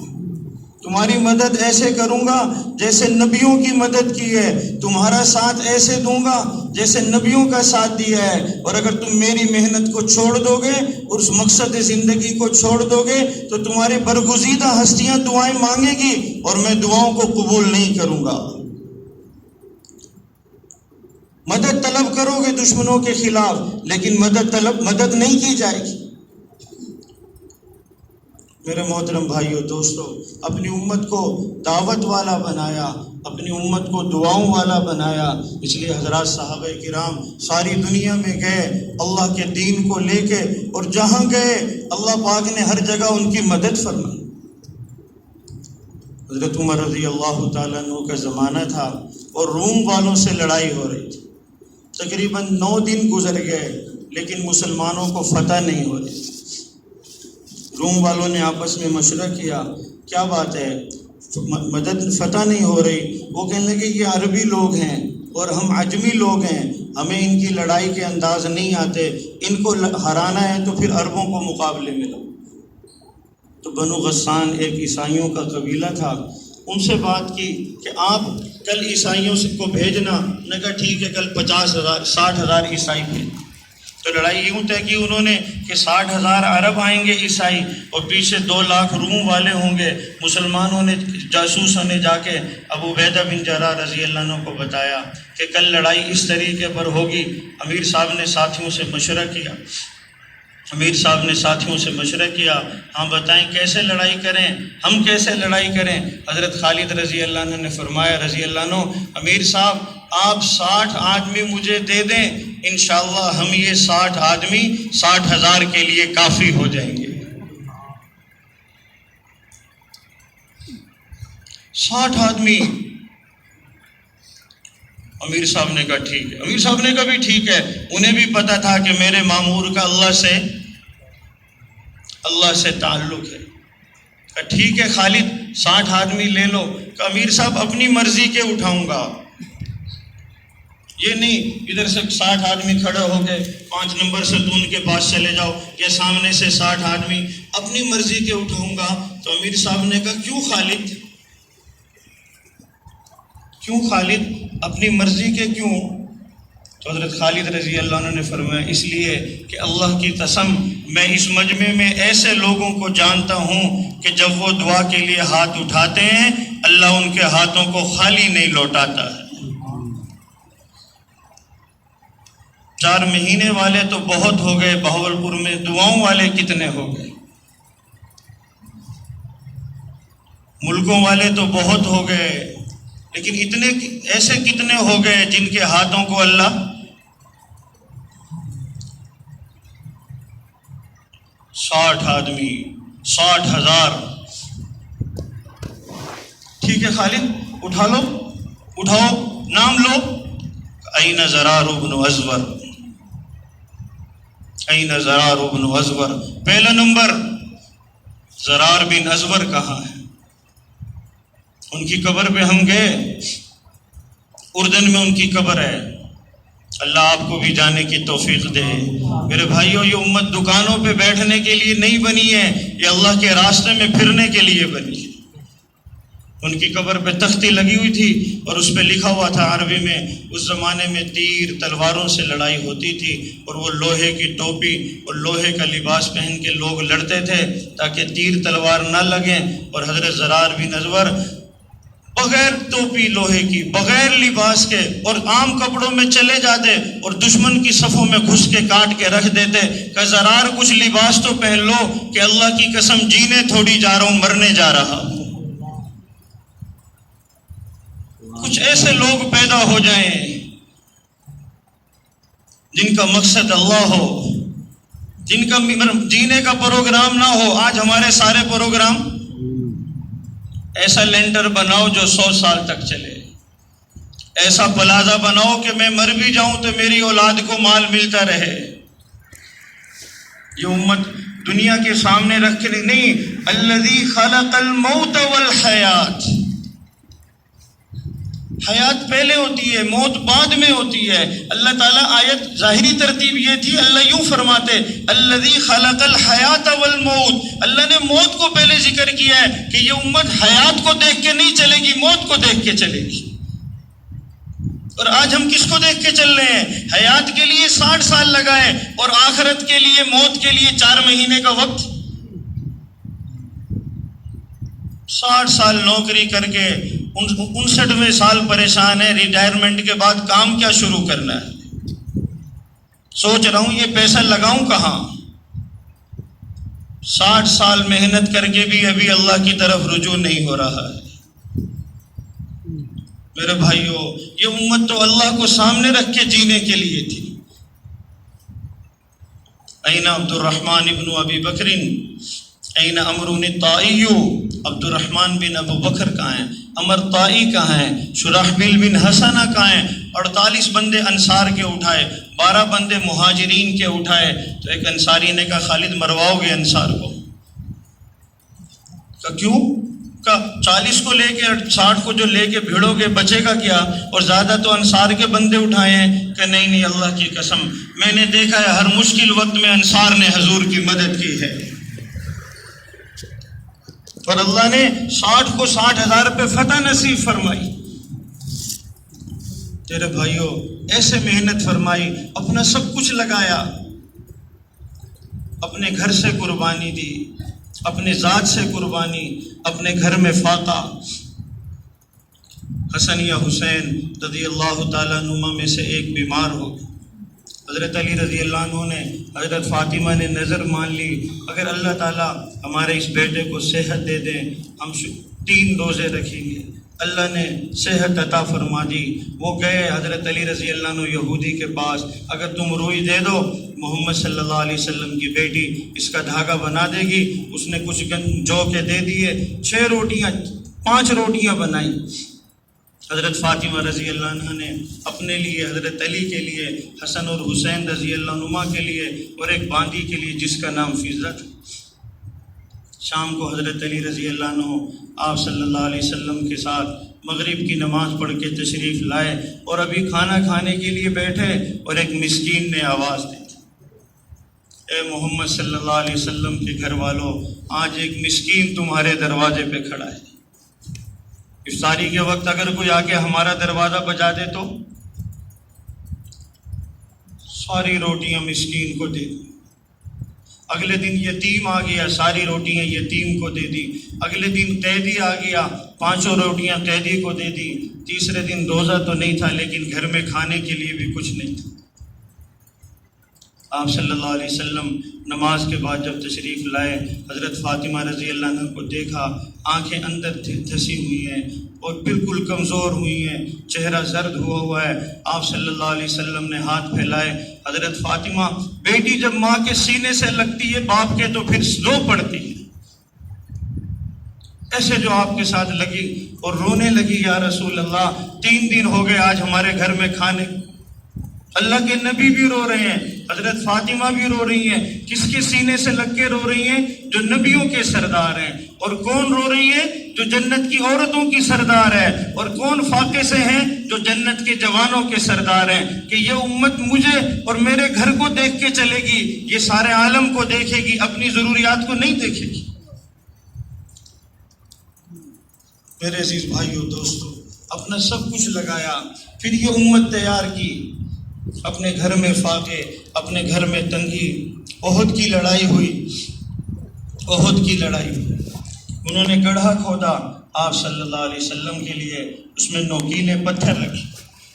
تمہاری مدد ایسے کروں گا جیسے نبیوں کی مدد کی ہے، تمہارا ساتھ ایسے دوں گا جیسے نبیوں کا ساتھ دیا ہے۔ اور اگر تم میری محنت کو چھوڑ دو گے اور اس مقصد زندگی کو چھوڑ دو گے تو تمہارے برگزیدہ ہستیاں دعائیں مانگے گی اور میں دعاؤں کو قبول نہیں کروں گا۔ مدد طلب کرو گے دشمنوں کے خلاف، لیکن مدد نہیں کی جائے گی۔ میرے محترم بھائیو دوستو، اپنی امت کو دعوت والا بنایا، اپنی امت کو دعاؤں والا بنایا۔ اس لیے حضرات صحابہ کرام ساری دنیا میں گئے اللہ کے دین کو لے کے، اور جہاں گئے اللہ پاک نے ہر جگہ ان کی مدد فرمائی۔ حضرت عمر رضی اللہ تعالیٰ عنہ کا زمانہ تھا اور روم والوں سے لڑائی ہو رہی تھی۔ تقریباً 9 دن گزر گئے لیکن مسلمانوں کو فتح نہیں ہو رہی۔ روم والوں نے آپس میں مشورہ کیا، کیا بات ہے مدد فتح نہیں ہو رہی؟ وہ کہنے لگے یہ عربی لوگ ہیں اور ہم عجمی لوگ ہیں، ہمیں ان کی لڑائی کے انداز نہیں آتے، ان کو ہرانا ہے تو پھر عربوں کو مقابلے میں لاؤ۔ تو بنو غسان ایک عیسائیوں کا قبیلہ تھا، ان سے بات کی کہ آپ کل عیسائیوں کو بھیجنا۔ نے کہا ٹھیک ہے، کل 60,000 عیسائی بھیج۔ تو لڑائی یوں طے کی انہوں نے کہ 60,000 عرب آئیں گے عیسائی، اور پیچھے 2 لاکھ روم والے ہوں گے۔ مسلمانوں نے جاسوسوں نے جا کے ابو عبیدہ بن جراح رضی اللہ عنہ کو بتایا کہ کل لڑائی اس طریقے پر ہوگی۔ امیر صاحب نے ساتھیوں سے مشورہ کیا، ہاں بتائیں کیسے لڑائی کریں، ہم کیسے لڑائی کریں؟ حضرت خالد رضی اللہ عنہ نے فرمایا رضی اللہ عنہ، امیر صاحب آپ 60 آدمی مجھے دے دیں، انشاءاللہ ہم یہ 60 آدمی 60,000 کے لیے کافی ہو جائیں گے۔ 60 آدمی۔ امیر صاحب نے کہا ٹھیک ہے۔ امیر صاحب نے کہا بھی ٹھیک ہے، انہیں بھی پتا تھا کہ میرے مامور کا اللہ سے تعلق ہے۔ کہا ٹھیک ہے خالد 60 آدمی لے لو۔ کہا امیر صاحب اپنی مرضی کے اٹھاؤں گا، یہ نہیں ادھر سے 60 آدمی کھڑے ہو گئے 5 نمبر سے تو ان کے پاس چلے جاؤ، یا سامنے سے 60 آدمی، اپنی مرضی کے اٹھاؤں گا۔ تو امیر صاحب نے کہا کیوں خالد اپنی مرضی کے کیوں؟ تو حضرت خالد رضی اللہ عنہ نے فرمایا اس لیے کہ اللہ کی قسم میں اس مجمع میں ایسے لوگوں کو جانتا ہوں کہ جب وہ دعا کے لیے ہاتھ اٹھاتے ہیں اللہ ان کے ہاتھوں کو خالی نہیں لوٹاتا ہے۔ 4 مہینے والے تو بہت ہو گئے، بہاولپور میں دعاؤں والے کتنے ہو گئے، ملکوں والے تو بہت ہو گئے، لیکن اتنے ایسے کتنے ہو گئے جن کے ہاتھوں کو اللہ 60 آدمی 60,000۔ ٹھیک ہے خالد اٹھا لو، اٹھاؤ نام لو۔ این زرار بن ازور، این زرار بن ازور، پہلا نمبر زرار بن ازور کہاں ہے؟ ان کی قبر پہ ہم گئے، اردن میں ان کی قبر ہے، اللہ آپ کو بھی جانے کی توفیق دے۔ میرے بھائیوں یہ امت دکانوں پہ بیٹھنے کے لیے نہیں بنی ہے، یہ اللہ کے راستے میں پھرنے کے لیے بنی ہے۔ ان کی قبر پہ تختی لگی ہوئی تھی اور اس پہ لکھا ہوا تھا عربی میں، اس زمانے میں تیر تلواروں سے لڑائی ہوتی تھی اور وہ لوہے کی ٹوپی اور لوہے کا لباس پہن کے لوگ لڑتے تھے تاکہ تیر تلوار نہ لگیں، اور حضرت زرار بن ازور بغیر ٹوپی لوہے کی، بغیر لباس کے اور عام کپڑوں میں چلے جاتے اور دشمن کی صفوں میں گھس کے کاٹ کے رکھ دیتے کہ زرار کچھ لباس تو پہن لو کہ اللہ کی قسم جینے تھوڑی جا رہا ہوں، مرنے جا رہا ہوں۔ کچھ ایسے لوگ پیدا ہو جائیں جن کا مقصد اللہ ہو، جن کا جینے کا پروگرام نہ ہو۔ آج ہمارے سارے پروگرام، ایسا لینڈر بناؤ جو 100 سال تک چلے، ایسا پلازا بناؤ کہ میں مر بھی جاؤں تو میری اولاد کو مال ملتا رہے۔ یہ امت دنیا کے سامنے رکھ کے نہیں، الذی خلق الموت والحیات، حیات پہلے ہوتی ہے، موت بعد میں ہوتی ہے۔ اللہ تعالیٰ آیت ظاہری ترتیب یہ تھی، اللہ یوں فرماتے الذی خلق الحیات والموت، اللہ نے موت کو پہلے ذکر کیا ہے کہ یہ امت حیات کو دیکھ کے نہیں چلے گی، موت کو دیکھ کے چلے گی۔ اور آج ہم کس کو دیکھ کے چل رہے ہیں؟ حیات کے لیے 60 سال لگائے اور آخرت کے لیے، موت کے لیے 4 مہینے کا وقت۔ 60 سال نوکری کر کے 59ویں سال پریشان ہے، ریٹائرمنٹ کے بعد کام کیا شروع کرنا ہے؟ سوچ رہا ہوں یہ پیسہ لگاؤں کہاں؟ 60 سال محنت کر کے بھی ابھی اللہ کی طرف رجوع نہیں ہو رہا ہے۔ میرے بھائیوں، یہ امت تو اللہ کو سامنے رکھ کے جینے کے لیے تھی۔ این عبد الرحمن ابن ابی بکر، این عمر الطائی، عبد الرحمن بن ابو بکر کہاں ہیں؟ عمر طائی کہاں ہیں؟ شرحبیل بن حسنہ کہاں ہیں؟ 48 بندے انصار کے اٹھائے، 12 بندے مہاجرین کے اٹھائے، تو ایک انصاری نے کہا خالد مرواؤ گے انصار کو؟ کہا کیوں؟ کہا 40 کو لے کے 60 کو جو لے کے بھیڑو گے بچے گا کیا؟ اور زیادہ تو انصار کے بندے اٹھائے ہیں۔ کہ نہیں اللہ کی قسم، میں نے دیکھا ہے ہر مشکل وقت میں انصار نے حضور کی مدد کی ہے، اور اللہ نے 60 کو 60,000 پہ فتح نصیب فرمائی۔ تیرے بھائیوں، ایسے محنت فرمائی، اپنا سب کچھ لگایا، اپنے گھر سے قربانی دی، اپنے ذات سے قربانی، اپنے گھر میں فاقہ۔ حسن یا حسین رضی اللہ تعالیٰ عنہما میں سے ایک بیمار ہو گیا۔ حضرت علی رضی اللہ عنہ نے، حضرت فاطمہ نے نظر مان لی، اگر اللہ تعالیٰ ہمارے اس بیٹے کو صحت دے دیں ہم 3 روزے رکھیں گے۔ اللہ نے صحت عطا فرما دی۔ وہ گئے حضرت علی رضی اللہ عنہ یہودی کے پاس، اگر تم روئی دے دو محمد صلی اللہ علیہ وسلم کی بیٹی اس کا دھاگا بنا دے گی۔ اس نے کچھ جو کے دے دیے، 6 روٹیاں 5 روٹیاں بنائیں۔ حضرت فاطمہ رضی اللہ عنہ نے اپنے لیے، حضرت علی کے لیے، حسن اور حسین رضی اللہ عنہما کے لیے، اور ایک باندی کے لیے جس کا نام فیضہ تھا۔ شام کو حضرت علی رضی اللہ عنہ آپ صلی اللہ علیہ وسلم کے ساتھ مغرب کی نماز پڑھ کے تشریف لائے، اور ابھی کھانا کھانے کے لیے بیٹھے اور ایک مسکین نے آواز دی، اے محمد صلی اللہ علیہ وسلم کے گھر والوں، آج ایک مسکین تمہارے دروازے پہ کھڑا ہے۔ افطاری کے وقت اگر کوئی آ کے ہمارا دروازہ بجا دے تو ساری روٹیاں مسکین کو دے دی۔ اگلے دن یتیم آ گیا، ساری روٹیاں یتیم کو دے دی۔ اگلے دن قیدی آ گیا، 5 روٹیاں قیدی کو دے دی۔ تیسرے دن روزہ تو نہیں تھا لیکن گھر میں کھانے کے لیے بھی کچھ نہیں تھا۔ آپ صلی اللہ علیہ وسلم نماز کے بعد جب تشریف لائے، حضرت فاطمہ رضی اللہ عنہ کو دیکھا، آنکھیں اندر دھسی ہوئی ہیں اور بالکل کمزور ہوئی ہیں، چہرہ زرد ہوا ہے۔ آپ صلی اللہ علیہ وسلم نے ہاتھ پھیلائے۔ حضرت فاطمہ، بیٹی جب ماں کے سینے سے لگتی ہے باپ کے تو پھر رو پڑتی ہے، ایسے جو آپ کے ساتھ لگی اور رونے لگی، یا رسول اللہ 3 دن ہو گئے آج ہمارے گھر میں کھانے۔ اللہ کے نبی بھی رو رہے ہیں، حضرت فاطمہ بھی رو رہی ہیں۔ کس کے سینے سے لگ کے رو رہی ہیں؟ جو نبیوں کے سردار ہیں۔ اور کون رو رہی ہیں؟ جو جنت کی عورتوں کی سردار ہے۔ اور کون فاقے سے ہیں؟ جو جنت کے جوانوں کے سردار ہیں، کہ یہ امت مجھے اور میرے گھر کو دیکھ کے چلے گی، یہ سارے عالم کو دیکھے گی، اپنی ضروریات کو نہیں دیکھے گی۔ میرے عزیز بھائیوں دوستوں، اپنا سب کچھ لگایا، پھر یہ امت تیار کی، اپنے گھر میں فاقے، اپنے گھر میں تنگی۔ احد کی لڑائی ہوئی، احد کی لڑائی ہوئی، انہوں نے گڑھا کھودا آپ صلی اللہ علیہ وسلم کے لیے، اس میں نوکیلے پتھر رکھے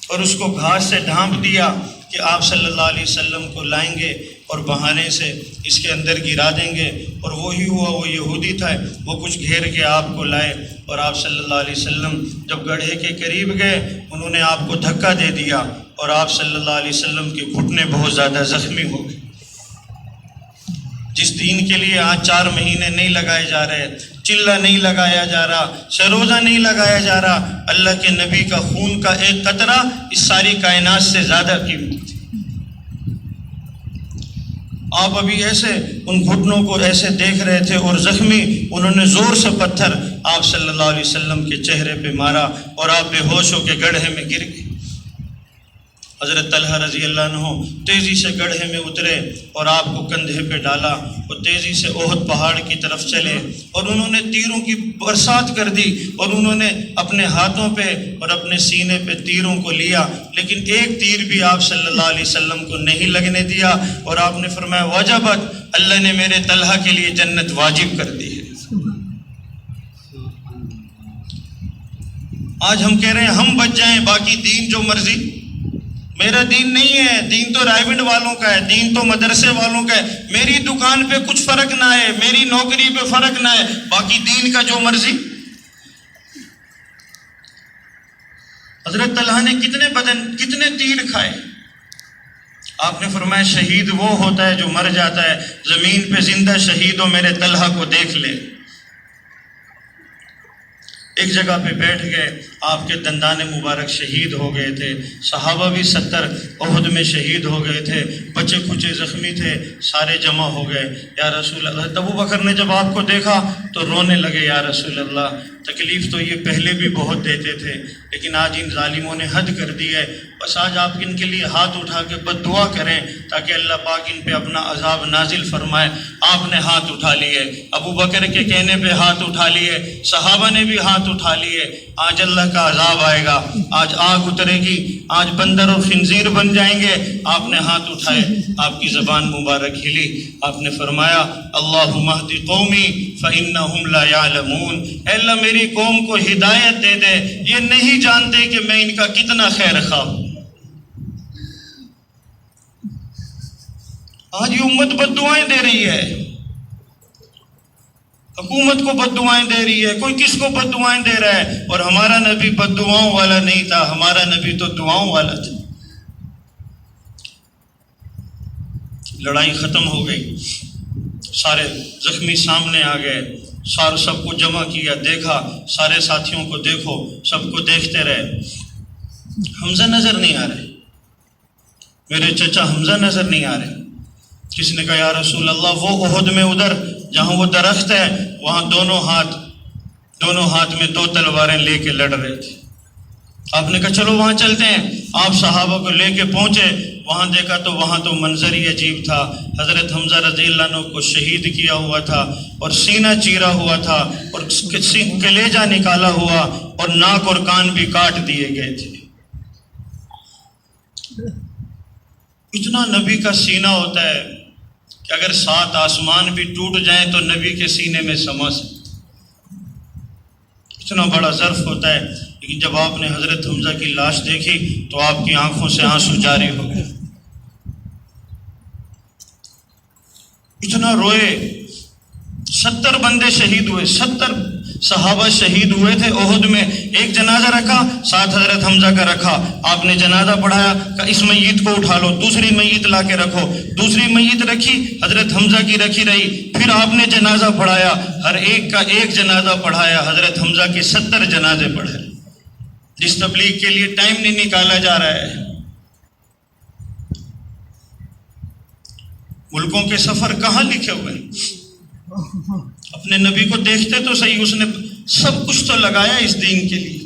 اور اس کو گھاس سے ڈھانپ دیا کہ آپ صلی اللہ علیہ وسلم کو لائیں گے اور بہانے سے اس کے اندر گرا دیں گے۔ اور وہی ہوا، وہ یہودی تھا، وہ کچھ گھیر کے آپ کو لائے، اور آپ صلی اللہ علیہ وسلم جب گڑھے کے قریب گئے انہوں نے آپ کو دھکا دے دیا اور آپ صلی اللہ علیہ وسلم کے گھٹنے بہت زیادہ زخمی ہو گئے۔ جس دین کے لیے آج 4 مہینے نہیں لگائے جا رہے، چلہ نہیں لگایا جا رہا، سروزہ نہیں لگایا جا رہا، اللہ کے نبی کا خون کا ایک قطرہ اس ساری کائنات سے زیادہ قیمتی تھی۔ آپ ابھی ایسے ان گھٹنوں کو ایسے دیکھ رہے تھے اور زخمی، انہوں نے زور سے پتھر آپ صلی اللہ علیہ وسلم کے چہرے پہ مارا اور آپ بے ہوش ہو کے گڑھے میں گر گئے۔ حضرت طلحہ رضی اللہ عنہ تیزی سے گڑھے میں اترے اور آپ کو کندھے پہ ڈالا اور تیزی سے احد پہاڑ کی طرف چلے، اور انہوں نے تیروں کی برسات کر دی، اور انہوں نے اپنے ہاتھوں پہ اور اپنے سینے پہ تیروں کو لیا، لیکن ایک تیر بھی آپ صلی اللہ علیہ وسلم کو نہیں لگنے دیا، اور آپ نے فرمایا وجبت، اللہ نے میرے طلحہ کے لیے جنت واجب کر دی ہے۔ آج ہم کہہ رہے ہیں ہم بچ جائیں، باقی دین جو مرضی۔ میرا دین نہیں ہے، دین تو رائیوڈ والوں کا ہے، دین تو مدرسے والوں کا ہے، میری دکان پہ کچھ فرق نہ ہے، میری نوکری پہ فرق نہ ہے، باقی دین کا جو مرضی۔ حضرت طلحہ نے کتنے تیر کھائے؟ آپ نے فرمایا شہید وہ ہوتا ہے جو مر جاتا ہے، زمین پہ زندہ شہید ہو میرے طلحہ کو دیکھ لے۔ ایک جگہ پہ بیٹھ گئے، آپ کے دندان مبارک شہید ہو گئے تھے، صحابہ بھی 70 احد میں شہید ہو گئے تھے، بچے کچے زخمی تھے، سارے جمع ہو گئے۔ یا رسول اللہ، ابو بکر نے جب آپ کو دیکھا تو رونے لگے، یا رسول اللہ تکلیف تو یہ پہلے بھی بہت دیتے تھے، لیکن آج ان ظالموں نے حد کر دی ہے، بس آج آپ ان کے لیے ہاتھ اٹھا کے بد دعا کریں تاکہ اللہ پاک ان پہ اپنا عذاب نازل فرمائے۔ آپ نے ہاتھ اٹھا لیے، ابو بکر کے کہنے پہ ہاتھ اٹھا لیے، صحابہ نے بھی ہاتھ اٹھا لیے۔ آج اللہ کا عذاب آئے گا، آج آگ اترے گی، آج بندر اور خنزیر بن جائیں گے۔ آپ نے ہاتھ اٹھائے، آپ کی زبان مبارک ہلی، آپ نے فرمایا اللہم اہد قومی فإنہم لا یعلمون، اے اللہ میری قوم کو ہدایت دے دے، یہ نہیں جانتے کہ میں ان کا کتنا خیر خواہ ہوں۔ آج یہ امت بد دعائیں دے رہی ہے، حکومت کو بد دعائیں دے رہی ہے، کوئی کس کو بد دعائیں دے رہا ہے، اور ہمارا نبی بد دعاؤں والا نہیں تھا، ہمارا نبی تو دعاؤں والا تھا۔ لڑائی ختم ہو گئی، سارے زخمی سامنے آ گئے، سب کو جمع کیا، دیکھا، سارے ساتھیوں کو دیکھو، سب کو دیکھتے رہے، حمزہ نظر نہیں آ رہے، میرے چچا حمزہ نظر نہیں آ رہے۔ کس نے کہا یا رسول اللہ وہ احد میں ادھر جہاں وہ درخت ہے وہاں دونوں ہاتھ میں 2 تلواریں لے کے لڑ رہے تھے۔ آپ نے کہا چلو وہاں چلتے ہیں، آپ صحابہ کو لے کے پہنچے، وہاں دیکھا تو وہاں تو منظر ہی عجیب تھا، حضرت حمزہ رضی اللہ عنہ کو شہید کیا ہوا تھا اور سینہ چیرا ہوا تھا اور کلیجہ نکالا ہوا اور ناک اور کان بھی کاٹ دیے گئے تھے۔ اتنا نبی کا سینہ ہوتا ہے کہ اگر 7 آسمان بھی ٹوٹ جائیں تو نبی کے سینے میں سما سکتے، اتنا بڑا ظرف ہوتا ہے۔ لیکن جب آپ نے حضرت حمزہ کی لاش دیکھی تو آپ کی آنکھوں سے آنسو جاری ہو گئے، اتنا روئے۔ 70 بندے شہید ہوئے، 70 صحابہ شہید ہوئے تھے احد میں۔ ایک جنازہ رکھا، ساتھ حضرت حمزہ کا رکھا، آپ نے جنازہ پڑھایا کہ اس میت کو اٹھا لو، دوسری میت لا کے رکھو، دوسری میت رکھی، حضرت حمزہ کی رکھی رہی، پھر آپ نے جنازہ پڑھایا، ہر ایک کا ایک جنازہ پڑھایا، حضرت حمزہ کے 70 جنازے پڑھائے۔ جس تبلیغ کے لیے ٹائم نہیں نکالا جا رہا ہے، ملکوں کے سفر کہاں لکھے ہوئے ہیں؟ اپنے نبی کو دیکھتے تو صحیح، اس نے سب کچھ تو لگایا اس دین کے لیے۔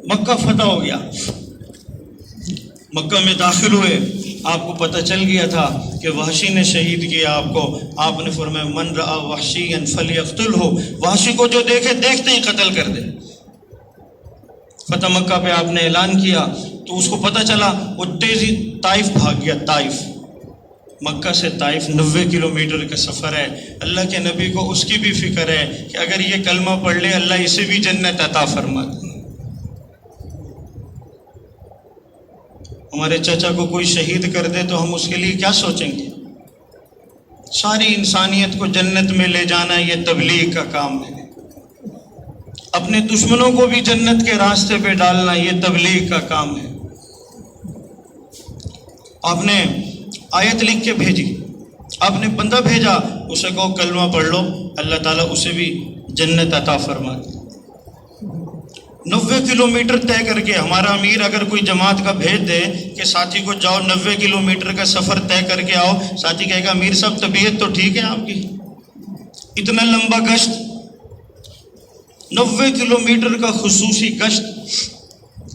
مکہ فتح ہو گیا، مکہ میں داخل ہوئے، آپ کو پتہ چل گیا تھا کہ وحشی نے شہید کیا آپ کو، آپ نے فرمایا من رأى وحشیا فلیقتلہ، وحشی کو جو دیکھے دیکھتے ہی قتل کر دے۔ فتح مکہ پہ آپ نے اعلان کیا تو اس کو پتہ چلا، وہ تیزی طائف بھاگ گیا۔ طائف، مکہ سے طائف 90 کلومیٹر کا سفر ہے۔ اللہ کے نبی کو اس کی بھی فکر ہے کہ اگر یہ کلمہ پڑھ لے اللہ اسے بھی جنت عطا فرما دے۔ ہمارے چچا کو کوئی شہید کر دے تو ہم اس کے لیے کیا سوچیں گے؟ ساری انسانیت کو جنت میں لے جانا یہ تبلیغ کا کام ہے، اپنے دشمنوں کو بھی جنت کے راستے پہ ڈالنا یہ تبلیغ کا کام ہے۔ آپ نے آیت لکھ کے بھیجی، آپ نے بندہ بھیجا، اسے کہو کلمہ پڑھ لو، اللہ تعالیٰ اسے بھی جنت عطا فرما دے۔ 90 کلومیٹر طے کر کے ہمارا امیر اگر کوئی جماعت کا بھیج دے کہ ساتھی کو جاؤ 90 کلومیٹر کا سفر طے کر کے آؤ، ساتھی کہے گا امیر صاحب طبیعت تو ٹھیک ہے آپ کی، اتنا لمبا گشت، 90 کلومیٹر کا خصوصی گشت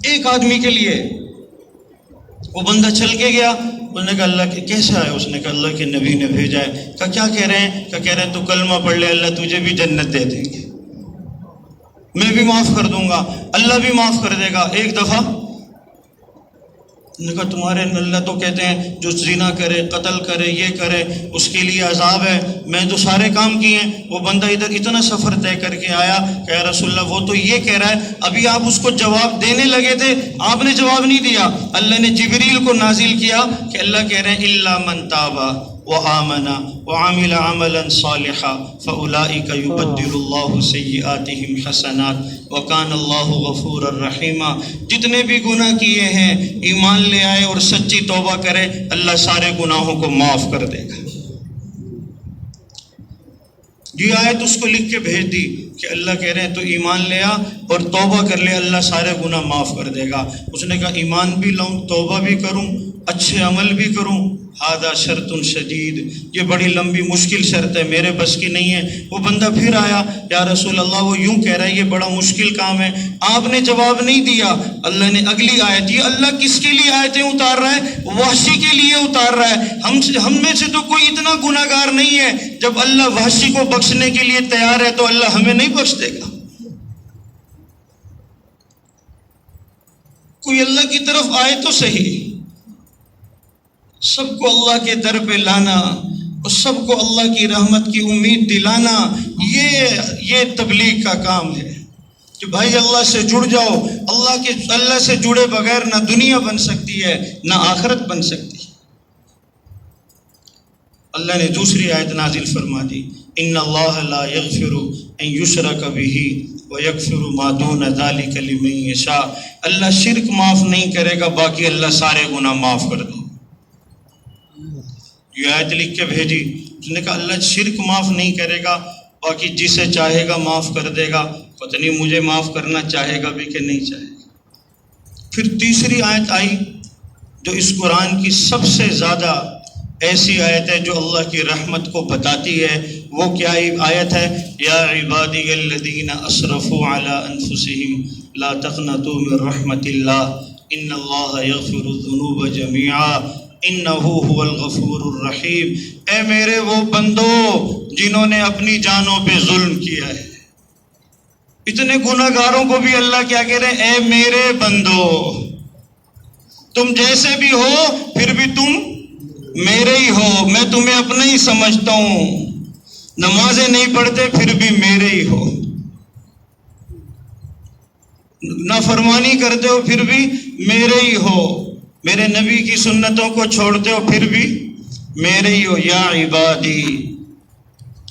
ایک آدمی کے لیے۔ وہ بندہ چل کے گیا، اس نے کہا اللہ کے کیسے آئے؟ اس نے کہا اللہ کے نبی نے بھیجا ہے۔ کہا کیا کہہ رہے ہیں؟ کہہ رہے ہیں تو کلمہ پڑھ لے اللہ تجھے بھی جنت دے دیں گے، میں بھی معاف کر دوں گا، اللہ بھی معاف کر دے گا۔ ایک دفعہ نے کہا تمہارے اللہ تو کہتے ہیں جو زنا کرے، قتل کرے، یہ کرے اس کے لیے عذاب ہے، میں تو سارے کام کیے ہیں۔ وہ بندہ ادھر اتنا سفر طے کر کے آیا کہ یا رسول اللہ وہ تو یہ کہہ رہا ہے، ابھی آپ اس کو جواب دینے لگے تھے، آپ نے جواب نہیں دیا۔ اللہ نے جبریل کو نازل کیا کہ اللہ کہہ رہے ہیں الا من تاب وآمن وعمل عملا صالحا فاولئک یبدل اللہ سیئاتہم حسنات وکان اللہ غفورا رحیما۔ جتنے بھی گناہ کیے ہیں ایمان لے آئے اور سچی توبہ کرے، اللہ سارے گناہوں کو معاف کر دے گا۔ یہ آیت اس کو لکھ کے بھیج دی کہ اللہ کہہ رہے ہیں تو ایمان لے آ اور توبہ کر لے، اللہ سارے گناہ معاف کر دے گا۔ اس نے کہا ایمان بھی لاؤں، توبہ بھی کروں، اچھے عمل بھی کروں، ہذا شرط شدید، یہ بڑی لمبی مشکل شرط ہے، میرے بس کی نہیں ہے۔ وہ بندہ پھر آیا، یا رسول اللہ وہ یوں کہہ رہا ہے یہ بڑا مشکل کام ہے، آپ نے جواب نہیں دیا۔ اللہ نے اگلی آیت، یہ اللہ کس کے لیے آیتیں اتار رہا ہے؟ وحشی کے لیے اتار رہا ہے۔ ہم میں سے تو کوئی اتنا گناہ گار نہیں ہے، جب اللہ وحشی کو بخشنے کے لیے تیار ہے تو اللہ ہمیں نہیں بخش دے گا؟ کوئی اللہ کی طرف آئے تو صحیح۔ سب کو اللہ کے در پہ لانا اور سب کو اللہ کی رحمت کی امید دلانا، یہ تبلیغ کا کام ہے کہ بھائی اللہ سے جڑ جاؤ۔ اللہ سے جڑے بغیر نہ دنیا بن سکتی ہے نہ آخرت بن سکتی ہے۔ اللہ نے دوسری آیت نازل فرما دی، ان اللہ لا یغفر ان یشرک بہ ویغفر ما دون ذلک لمن یشاء۔ اللہ شرک معاف نہیں کرے گا، باقی اللہ سارے گناہ معاف کر دے۔ یہ آیت لکھ کے بھیجی، اس نے کہا اللہ شرک معاف نہیں کرے گا، باقی جسے چاہے گا معاف کر دے گا۔ پتہ نہیں مجھے معاف کرنا چاہے گا بھی کہ نہیں چاہے گا۔ پھر تیسری آیت آئی جو اس قرآن کی سب سے زیادہ ایسی آیت ہے جو اللہ کی رحمت کو بتاتی ہے۔ وہ کیا آیت ہے؟ یا عبادی الذین اسرفوا علی انفسہم لا تقنطوا من رحمت اللہ ان اللہ یغفر الذنوب جميعا انہ هو الغفور الرحیم۔ اے میرے وہ بندو جنہوں نے اپنی جانوں پہ ظلم کیا ہے، اتنے گناہ گاروں کو بھی اللہ کیا کہہ رہے ہیں؟ اے میرے بندو تم جیسے بھی ہو پھر بھی تم میرے ہی ہو، میں تمہیں اپنا ہی سمجھتا ہوں، نمازیں نہیں پڑھتے پھر بھی میرے ہی ہو، نافرمانی کرتے ہو پھر بھی میرے ہی ہو، میرے نبی کی سنتوں کو چھوڑتے ہو پھر بھی میرے ہی ہو۔ یا عبادی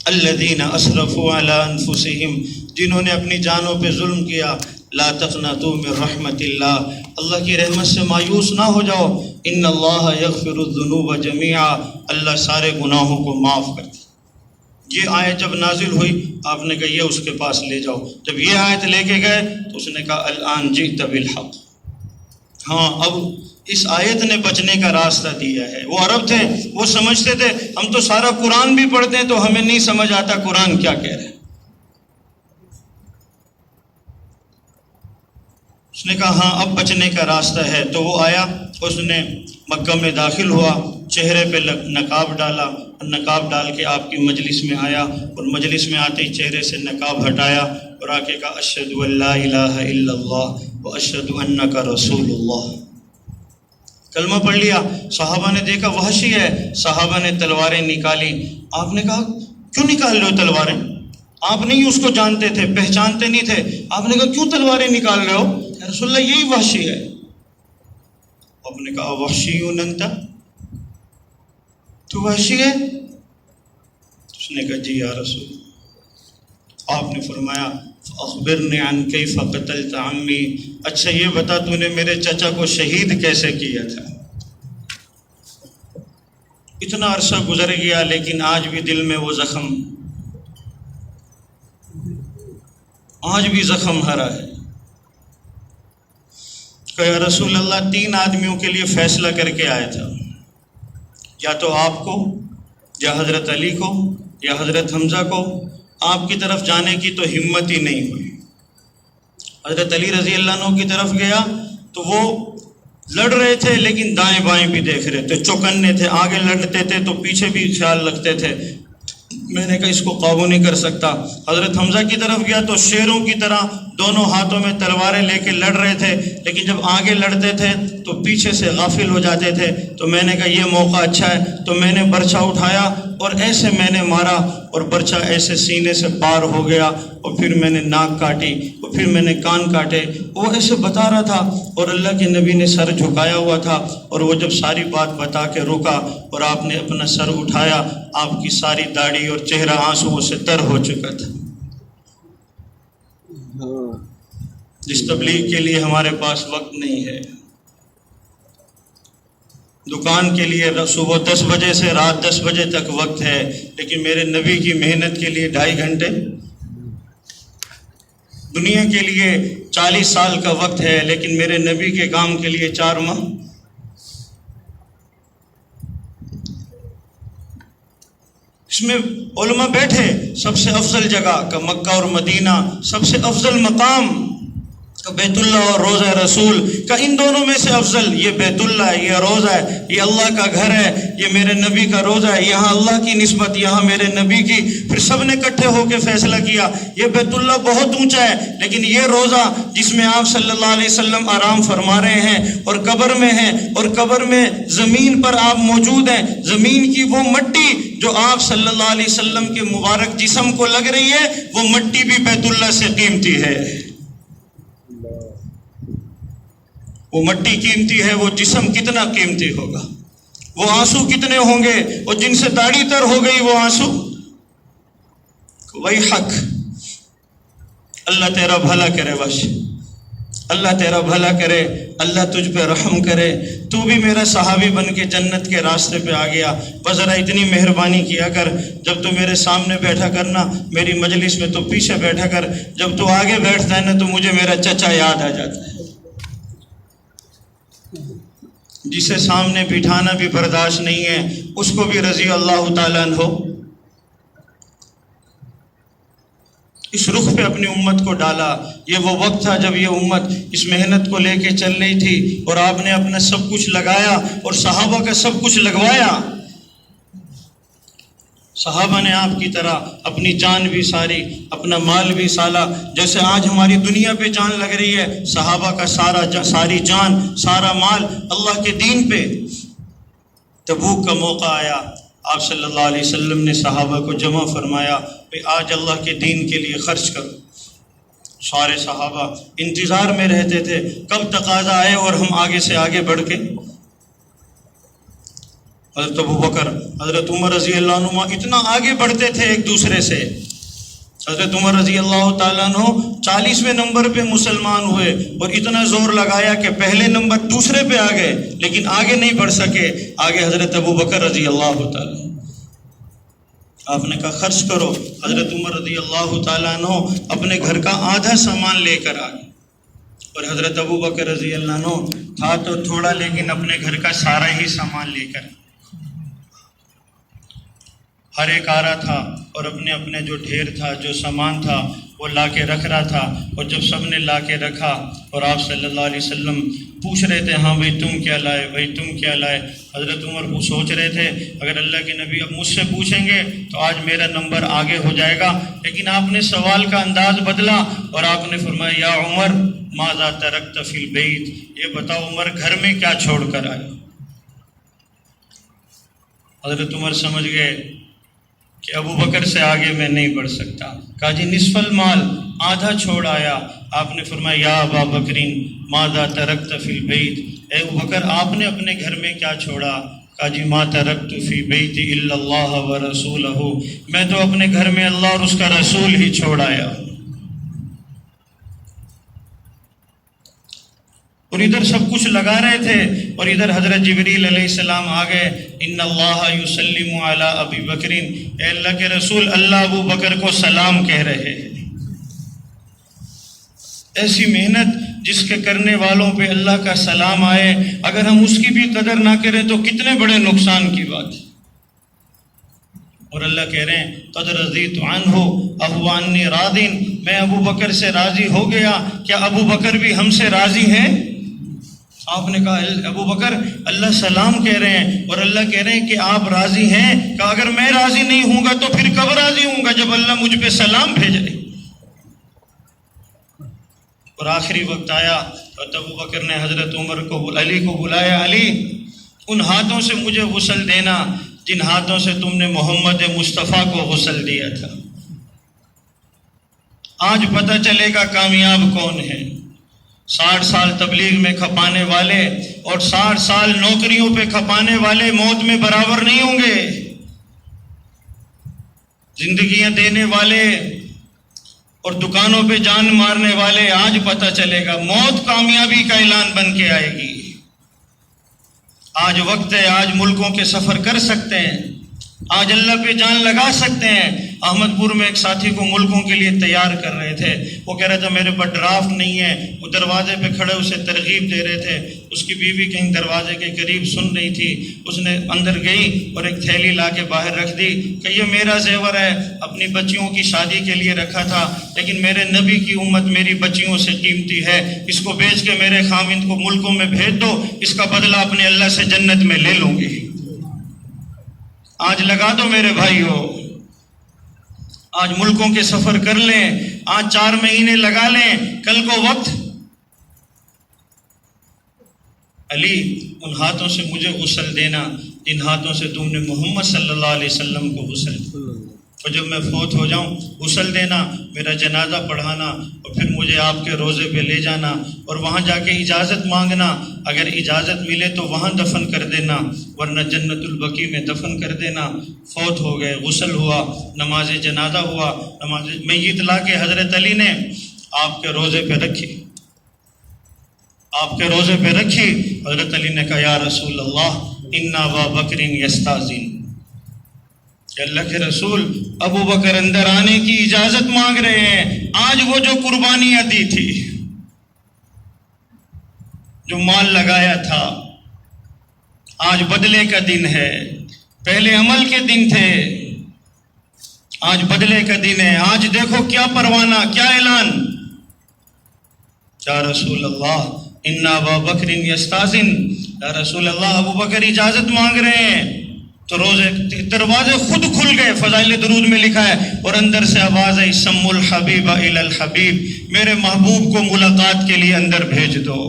الذین اسرفوا علی انفسہم، جنہوں نے اپنی جانوں پہ ظلم کیا، لا تقنطوا من رحمت اللہ، اللہ کی رحمت سے مایوس نہ ہو جاؤ، ان اللہ یغفر الذنوب جميعا، اللہ سارے گناہوں کو معاف کرتا۔ یہ آیت جب نازل ہوئی آپ نے کہا یہ اس کے پاس لے جاؤ۔ جب یہ آیت لے کے گئے تو اس نے کہا الآن جئت بالحق، ہاں اب اس آیت نے بچنے کا راستہ دیا ہے۔ وہ عرب تھے، وہ سمجھتے تھے ہم تو سارا قرآن بھی پڑھتے ہیں تو ہمیں نہیں سمجھ آتا قرآن کیا کہہ رہے ہیں۔ اس نے کہا ہاں اب بچنے کا راستہ ہے. تو وہ آیا, اس نے مکہ میں داخل ہوا, چہرے پہ نقاب ڈالا, اور نقاب ڈال کے آپ کی مجلس میں آیا, اور مجلس میں آتے ہی چہرے سے نقاب ہٹایا اور آ کے کہا اشہد ان لا الہ الا اللہ و اشہد انک رسول اللہ. کلمہ پڑھ لیا. صحابہ نے دیکھا وحشی ہے, صحابہ نے تلواریں نکالی. آپ نے کہا کیوں نکال رہے ہو تلواریں؟ آپ نہیں اس کو جانتے تھے, پہچانتے نہیں تھے. آپ نے کہا کیوں تلواریں نکال رہے ہو؟ یا رسول اللہ یہی وحشی ہے. آپ نے کہا وحشی انت, تو وحشی ہے؟ اس نے کہا جی یا رسول. آپ نے فرمایا اخبرنی عن کیف قتلت عمی, اچھا یہ بتا تو نے میرے چچا کو شہید کیسے کیا تھا؟ اتنا عرصہ گزر گیا لیکن آج بھی دل میں وہ زخم, آج بھی زخم ہرا ہے. کہ یا رسول اللہ 3 آدمیوں کے لیے فیصلہ کر کے آیا تھا, یا تو آپ کو, یا حضرت علی کو, یا حضرت حمزہ کو. آپ کی طرف جانے کی تو ہمت ہی نہیں ہوئی. حضرت علی رضی اللہ عنہ کی طرف گیا تو وہ لڑ رہے تھے لیکن دائیں بائیں بھی دیکھ رہے تھے, چوکنے تھے, آگے لڑتے تھے تو پیچھے بھی خیال رکھتے تھے. میں نے کہا اس کو قابو نہیں کر سکتا. حضرت حمزہ کی طرف گیا تو شیروں کی طرح دونوں ہاتھوں میں تلواریں لے کے لڑ رہے تھے, لیکن جب آگے لڑتے تھے تو پیچھے سے غافل ہو جاتے تھے. تو میں نے کہا یہ موقع اچھا ہے, تو میں نے برچھا اٹھایا اور ایسے میں نے مارا, اور برچھا ایسے سینے سے پار ہو گیا, اور پھر میں نے ناک کاٹی, اور پھر میں نے کان کاٹے. وہ ایسے بتا رہا تھا اور اللہ کے نبی نے سر جھکایا ہوا تھا, اور وہ جب ساری بات بتا کے رکا اور آپ نے اپنا سر اٹھایا, آپ کی ساری داڑھی اور چہرہ آنسوؤں سے تر ہو چکا تھا. جس تبلیغ کے لیے ہمارے پاس وقت نہیں ہے, دکان کے لیے صبح 10 بجے سے رات 10 بجے تک وقت ہے, لیکن میرے نبی کی محنت کے لیے 2.5 گھنٹے, دنیا کے لیے 40 سال کا وقت ہے, لیکن میرے نبی کے کام کے لیے 4 ماہ. اس میں علماء بیٹھے, سب سے افضل جگہ کا مکہ اور مدینہ, سب سے افضل مقام کا بیت اللہ اور روضہ رسول کا, ان دونوں میں سے افضل یہ بیت اللہ ہے, یہ روضہ ہے, یہ اللہ کا گھر ہے, یہ میرے نبی کا روضہ ہے, یہاں اللہ کی نسبت, یہاں میرے نبی کی. پھر سب نے اکٹھے ہو کے فیصلہ کیا یہ بیت اللہ بہت اونچا ہے, لیکن یہ روضہ جس میں آپ صلی اللہ علیہ وسلم آرام فرما رہے ہیں اور قبر میں ہیں, اور قبر میں زمین پر آپ موجود ہیں, زمین کی وہ مٹی جو آپ صلی اللہ علیہ وسلم کے مبارک جسم کو لگ رہی ہے, وہ مٹی بھی بیت اللہ سے قیمتی ہے. وہ مٹی قیمتی ہے, وہ جسم کتنا قیمتی ہوگا, وہ آنسو کتنے ہوں گے, اور جن سے داڑھی تر ہو گئی وہ آنسو. وہی حق, اللہ تیرا بھلا کرے, بس اللہ تیرا بھلا کرے, اللہ تجھ پہ رحم کرے. تو بھی میرا صحابی بن کے جنت کے راستے پہ آ گیا, بس ذرا اتنی مہربانی کیا کر, جب تو میرے سامنے بیٹھا کرنا میری مجلس میں تو پیچھے بیٹھا کر, جب تو آگے بیٹھتا ہے نا تو مجھے میرا چچا یاد آ جاتا ہے, جسے سامنے بٹھانا بھی برداشت نہیں ہے, اس کو بھی رضی اللہ تعالیٰ عنہ. اس رخ پہ اپنی امت کو ڈالا. یہ وہ وقت تھا جب یہ امت اس محنت کو لے کے چل رہی تھی, اور آپ نے اپنا سب کچھ لگایا اور صحابہ کا سب کچھ لگوایا. صحابہ نے آپ کی طرح اپنی جان بھی ساری, اپنا مال بھی سالا. جیسے آج ہماری دنیا پہ جان لگ رہی ہے, صحابہ کا ساری جان, سارا مال اللہ کے دین پہ. تبوک کا موقع آیا, آپ صلی اللہ علیہ وسلم نے صحابہ کو جمع فرمایا, کہ آج اللہ کے دین کے لیے خرچ کرو. سارے صحابہ انتظار میں رہتے تھے کب تقاضا آئے اور ہم آگے سے آگے بڑھ کے. حضرت ابو بکر, حضرت عمر رضی اللہ عنہ اتنا آگے بڑھتے تھے ایک دوسرے سے. حضرت عمر رضی اللہ تعالیٰ عنہ 40ویں نمبر پہ مسلمان ہوئے, اور اتنا زور لگایا کہ پہلے نمبر دوسرے پہ آ گئے, لیکن آگے نہیں بڑھ سکے. آگے حضرت ابو بکر رضی اللہ تعالیٰ, آپ نے کہا خرچ کرو. حضرت عمر رضی اللہ تعالیٰ عنہ اپنے گھر کا آدھا سامان لے کر آ گئے, اور حضرت ابو بکر رضی اللہ عنہ تھا تو تھوڑا, لیکن اپنے گھر کا سارا ہی سامان لے کر. ہر ایک آ رہا تھا اور اپنے اپنے جو ڈھیر تھا, جو سامان تھا وہ لا کے رکھ رہا تھا. اور جب سب نے لا کے رکھا اور آپ صلی اللہ علیہ وسلم پوچھ رہے تھے ہاں بھائی تم کیا لائے، بھائی تم کیا لائے. حضرت عمر کو سوچ رہے تھے اگر اللہ کے نبی اب مجھ سے پوچھیں گے تو آج میرا نمبر آگے ہو جائے گا، لیکن آپ نے سوال کا انداز بدلا اور آپ نے فرمایا یا عمر ماذا ترکت فی البیت، یہ بتاؤ عمر گھر میں کیا چھوڑ کر آئے. حضرت عمر سمجھ گئے کہ ابو بکر سے آگے میں نہیں بڑھ سکتا. کہا جی نصف المال، آدھا چھوڑ آیا. آپ نے فرمایا یا ابا بکرین ماذا ترکت فی البیت، اے ابو بکر آپ نے اپنے گھر میں کیا چھوڑا. کہا جی ما ترکت فی بیتی الا اللہ ورسولہ، میں تو اپنے گھر میں اللہ اور اس کا رسول ہی چھوڑ آیا. اور ادھر سب کچھ لگا رہے تھے اور ادھر حضرت جبریل علیہ السلام آ گئے. ان اللہ یسلم علی ابی بکرین، اے اللہ کے رسول اللہ ابو بکر کو سلام کہہ رہے ہیں. ایسی محنت جس کے کرنے والوں پہ اللہ کا سلام آئے، اگر ہم اس کی بھی قدر نہ کریں تو کتنے بڑے نقصان کی بات ہے. اور اللہ کہہ رہے ہیں قد رضیت عنہ وہو عنی راض، میں ابو بکر سے راضی ہو گیا. کیا ابو بکر بھی ہم سے راضی ہیں؟ آپ نے کہا ابو بکر اللہ سلام کہہ رہے ہیں اور اللہ کہہ رہے ہیں کہ آپ راضی ہیں. کہا اگر میں راضی نہیں ہوں گا تو پھر کب راضی ہوں گا جب اللہ مجھ پہ سلام بھیجے. اور آخری وقت آیا اور ابو بکر نے حضرت عمر کو علی کو بلایا، علی ان ہاتھوں سے مجھے غسل دینا جن ہاتھوں سے تم نے محمد مصطفیٰ کو غسل دیا تھا. آج پتہ چلے گا کامیاب کون ہے. 60 سال تبلیغ میں کھپانے والے اور 60 سال نوکریوں پہ کھپانے والے موت میں برابر نہیں ہوں گے. زندگیاں دینے والے اور دکانوں پہ جان مارنے والے، آج پتہ چلے گا موت کامیابی کا اعلان بن کے آئے گی. آج وقت ہے، آج ملکوں کے سفر کر سکتے ہیں، آج اللہ پہ جان لگا سکتے ہیں. احمد پور میں ایک ساتھی کو ملکوں کے لیے تیار کر رہے تھے. وہ کہہ رہا تھا میرے پاس ڈرافٹ نہیں ہے. وہ دروازے پہ کھڑے اسے ترغیب دے رہے تھے. اس کی بیوی کہیں دروازے کے قریب سن رہی تھی. اس نے اندر گئی اور ایک تھیلی لا کے باہر رکھ دی کہ یہ میرا زیور ہے، اپنی بچیوں کی شادی کے لیے رکھا تھا، لیکن میرے نبی کی امت میری بچیوں سے قیمتی ہے. اس کو بیچ کے میرے خاوند کو ملکوں میں بھیج دو، اس کا بدلہ اپنے اللہ سے جنت میں لے لوں گی. آج لگا دو میرے بھائیو، آج ملکوں کے سفر کر لیں، آج 4 مہینے لگا لیں، کل کو وقت. علی ان ہاتھوں سے مجھے غسل دینا جن ہاتھوں سے تم نے محمد صلی اللہ علیہ وسلم کو غسل دیا. اور جب میں فوت ہو جاؤں غسل دینا، میرا جنازہ پڑھانا اور پھر مجھے آپ کے روضے پہ لے جانا اور وہاں جا کے اجازت مانگنا. اگر اجازت ملے تو وہاں دفن کر دینا، ورنہ جنت البقیع میں دفن کر دینا. فوت ہو گئے، غسل ہوا، نماز جنازہ ہوا، نماز میت لا کے حضرت علی نے آپ کے روضے پہ رکھی، آپ کے روضے پہ رکھی. حضرت علی نے کہا یا رسول اللہ ان ابا بکر یستاذن، کہ اللہ کے رسول ابو بکر اندر آنے کی اجازت مانگ رہے ہیں. آج وہ جو قربانیاں دی تھی، جو مال لگایا تھا، آج بدلے کا دن ہے. پہلے عمل کے دن تھے، آج بدلے کا دن ہے. آج دیکھو کیا پروانہ، کیا اعلان. یا رسول اللہ ان ابا بکر یستاذن، یا رسول اللہ ابو بکر اجازت مانگ رہے ہیں. تو روزے دروازے خود کھل گئے. فضائل درود میں لکھا ہے اور اندر سے آواز ہے سم الحبیب الی الحبیب، میرے محبوب کو ملاقات کے لیے اندر بھیج دو.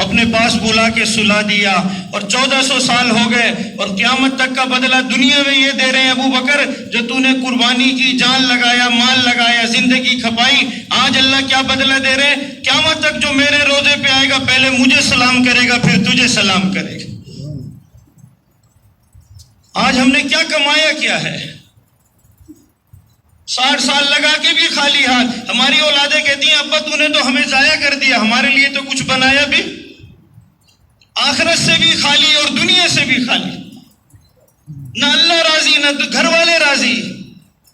اپنے پاس بلا کے سلا دیا اور 1400 سال ہو گئے اور قیامت تک کا بدلہ دنیا میں یہ دے رہے ہیں. ابو بکر جو تو نے قربانی کی، جان لگایا، مال لگایا، زندگی کھپائی، آج اللہ کیا بدلہ دے رہے ہیں؟ قیامت تک جو میرے روزے پہ آئے گا پہلے مجھے سلام کرے گا، پھر تجھے سلام کرے گا. آج ہم نے کیا کمایا کیا ہے؟ 60 سال لگا کے بھی خالی ہاتھ. ہماری اولادیں کہتی ہیں ابا تو نے تو ہمیں ضائع کر دیا، ہمارے لیے تو کچھ بنایا بھی. آخرت سے بھی خالی اور دنیا سے بھی خالی. نہ اللہ راضی نہ گھر والے راضی.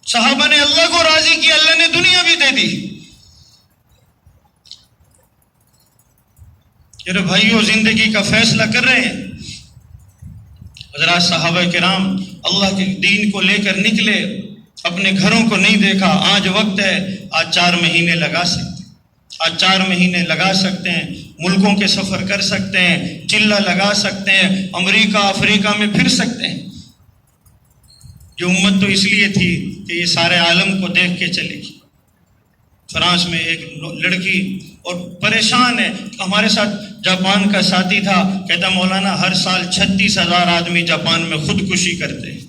صحابہ نے اللہ کو راضی کیا، اللہ نے دنیا بھی دے دی. میرے بھائیوں زندگی کا فیصلہ کر رہے ہیں. حضرات صحابہ کرام اللہ کے دین کو لے کر نکلے، اپنے گھروں کو نہیں دیکھا. آج وقت ہے، آج 4 مہینے لگا سکتے، آج 4 مہینے لگا سکتے ہیں، ملکوں کے سفر کر سکتے ہیں، چلہ لگا سکتے ہیں، امریکہ افریقہ میں پھر سکتے ہیں۔ یہ امت تو اس لیے تھی کہ یہ سارے عالم کو دیکھ کے چلے گی۔ فرانس میں ایک لڑکی اور پریشان ہے، ہمارے ساتھ جاپان کا ساتھی تھا، کہتا مولانا ہر سال 36,000 آدمی جاپان میں خودکشی کرتے ہیں۔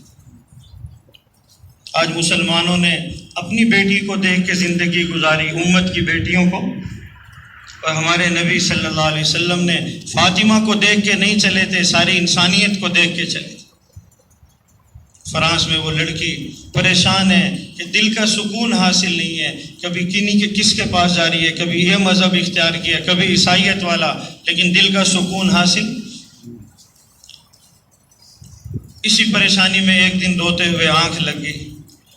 آج مسلمانوں نے اپنی بیٹی کو دیکھ کے زندگی گزاری، امت کی بیٹیوں کو، اور ہمارے نبی صلی اللہ علیہ وسلم نے فاطمہ کو دیکھ کے نہیں چلے تھے، ساری انسانیت کو دیکھ کے چلے تھے۔ فرانس میں وہ لڑکی پریشان ہے کہ دل کا سکون حاصل نہیں ہے، کبھی کس کے پاس جا رہی ہے، کبھی یہ مذہب اختیار کیا، کبھی عیسائیت والا، لیکن دل کا سکون حاصل۔ اسی پریشانی میں ایک دن روتے ہوئے آنکھ لگ گئی،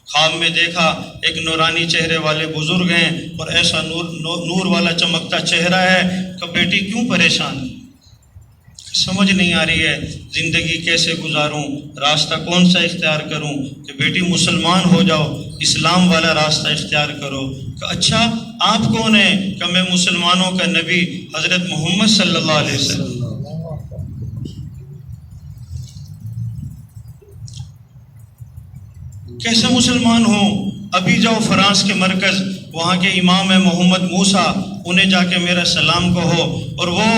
خواب میں دیکھا ایک نورانی چہرے والے بزرگ ہیں اور ایسا نور والا چمکتا چہرہ ہے کہ بیٹی کیوں پریشان ہے؟ سمجھ نہیں آ رہی ہے زندگی کیسے گزاروں، راستہ کون سا اختیار کروں؟ کہ بیٹی مسلمان ہو جاؤ، اسلام والا راستہ اختیار کرو۔ کہ اچھا آپ کون ہیں؟ کہ میں مسلمانوں کا نبی حضرت محمد صلی اللہ علیہ وسلم۔ کیسے مسلمان ہوں؟ ابھی جاؤ فرانس کے مرکز، وہاں کے امام ہے محمد موسیٰ، انہیں جا کے میرا سلام کہو، اور وہ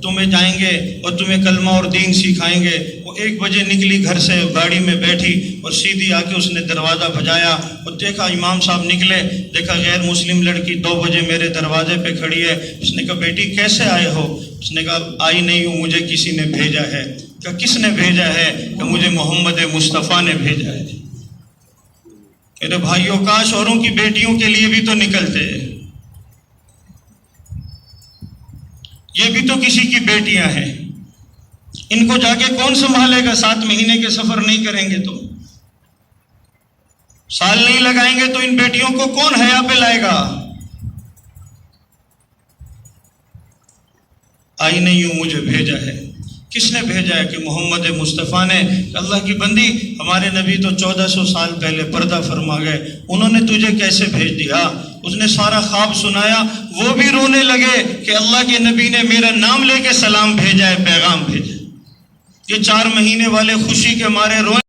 تمہیں جائیں گے اور تمہیں کلمہ اور دین سکھائیں گے۔ وہ 1 بجے نکلی گھر سے، گاڑی میں بیٹھی اور سیدھی آ کے اس نے دروازہ بجایا اور دیکھا امام صاحب نکلے، دیکھا غیر مسلم لڑکی 2 بجے میرے دروازے پہ کھڑی ہے۔ اس نے کہا بیٹی کیسے آئے ہو؟ اس نے کہا آئی نہیں ہوں، مجھے کسی نے بھیجا ہے۔ کہا کس نے بھیجا ہے؟ کہ مجھے محمد مصطفیٰ نے بھیجا ہے۔ میرے بھائیوں کاش اوروں کی بیٹیوں کے لیے بھی تو نکلتے، یہ بھی تو کسی کی بیٹیاں ہیں، ان کو جا کے کون سنبھالے گا؟ 7 مہینے کے سفر نہیں کریں گے تو، سال نہیں لگائیں گے تو ان بیٹیوں کو کون حیا پہ لائے گا؟ آئی نہیں ہوں، مجھے بھیجا ہے۔ کس نے بھیجا ہے؟ کہ محمد مصطفیٰ نے۔ اللہ کی بندی، ہمارے نبی تو 1400 سال پہلے پردہ فرما گئے، انہوں نے تجھے کیسے بھیج دیا؟ اس نے سارا خواب سنایا، وہ بھی رونے لگے کہ اللہ کے نبی نے میرا نام لے کے سلام بھیجا ہے، پیغام بھیجا ہے۔ یہ 4 مہینے والے خوشی کے مارے روئے۔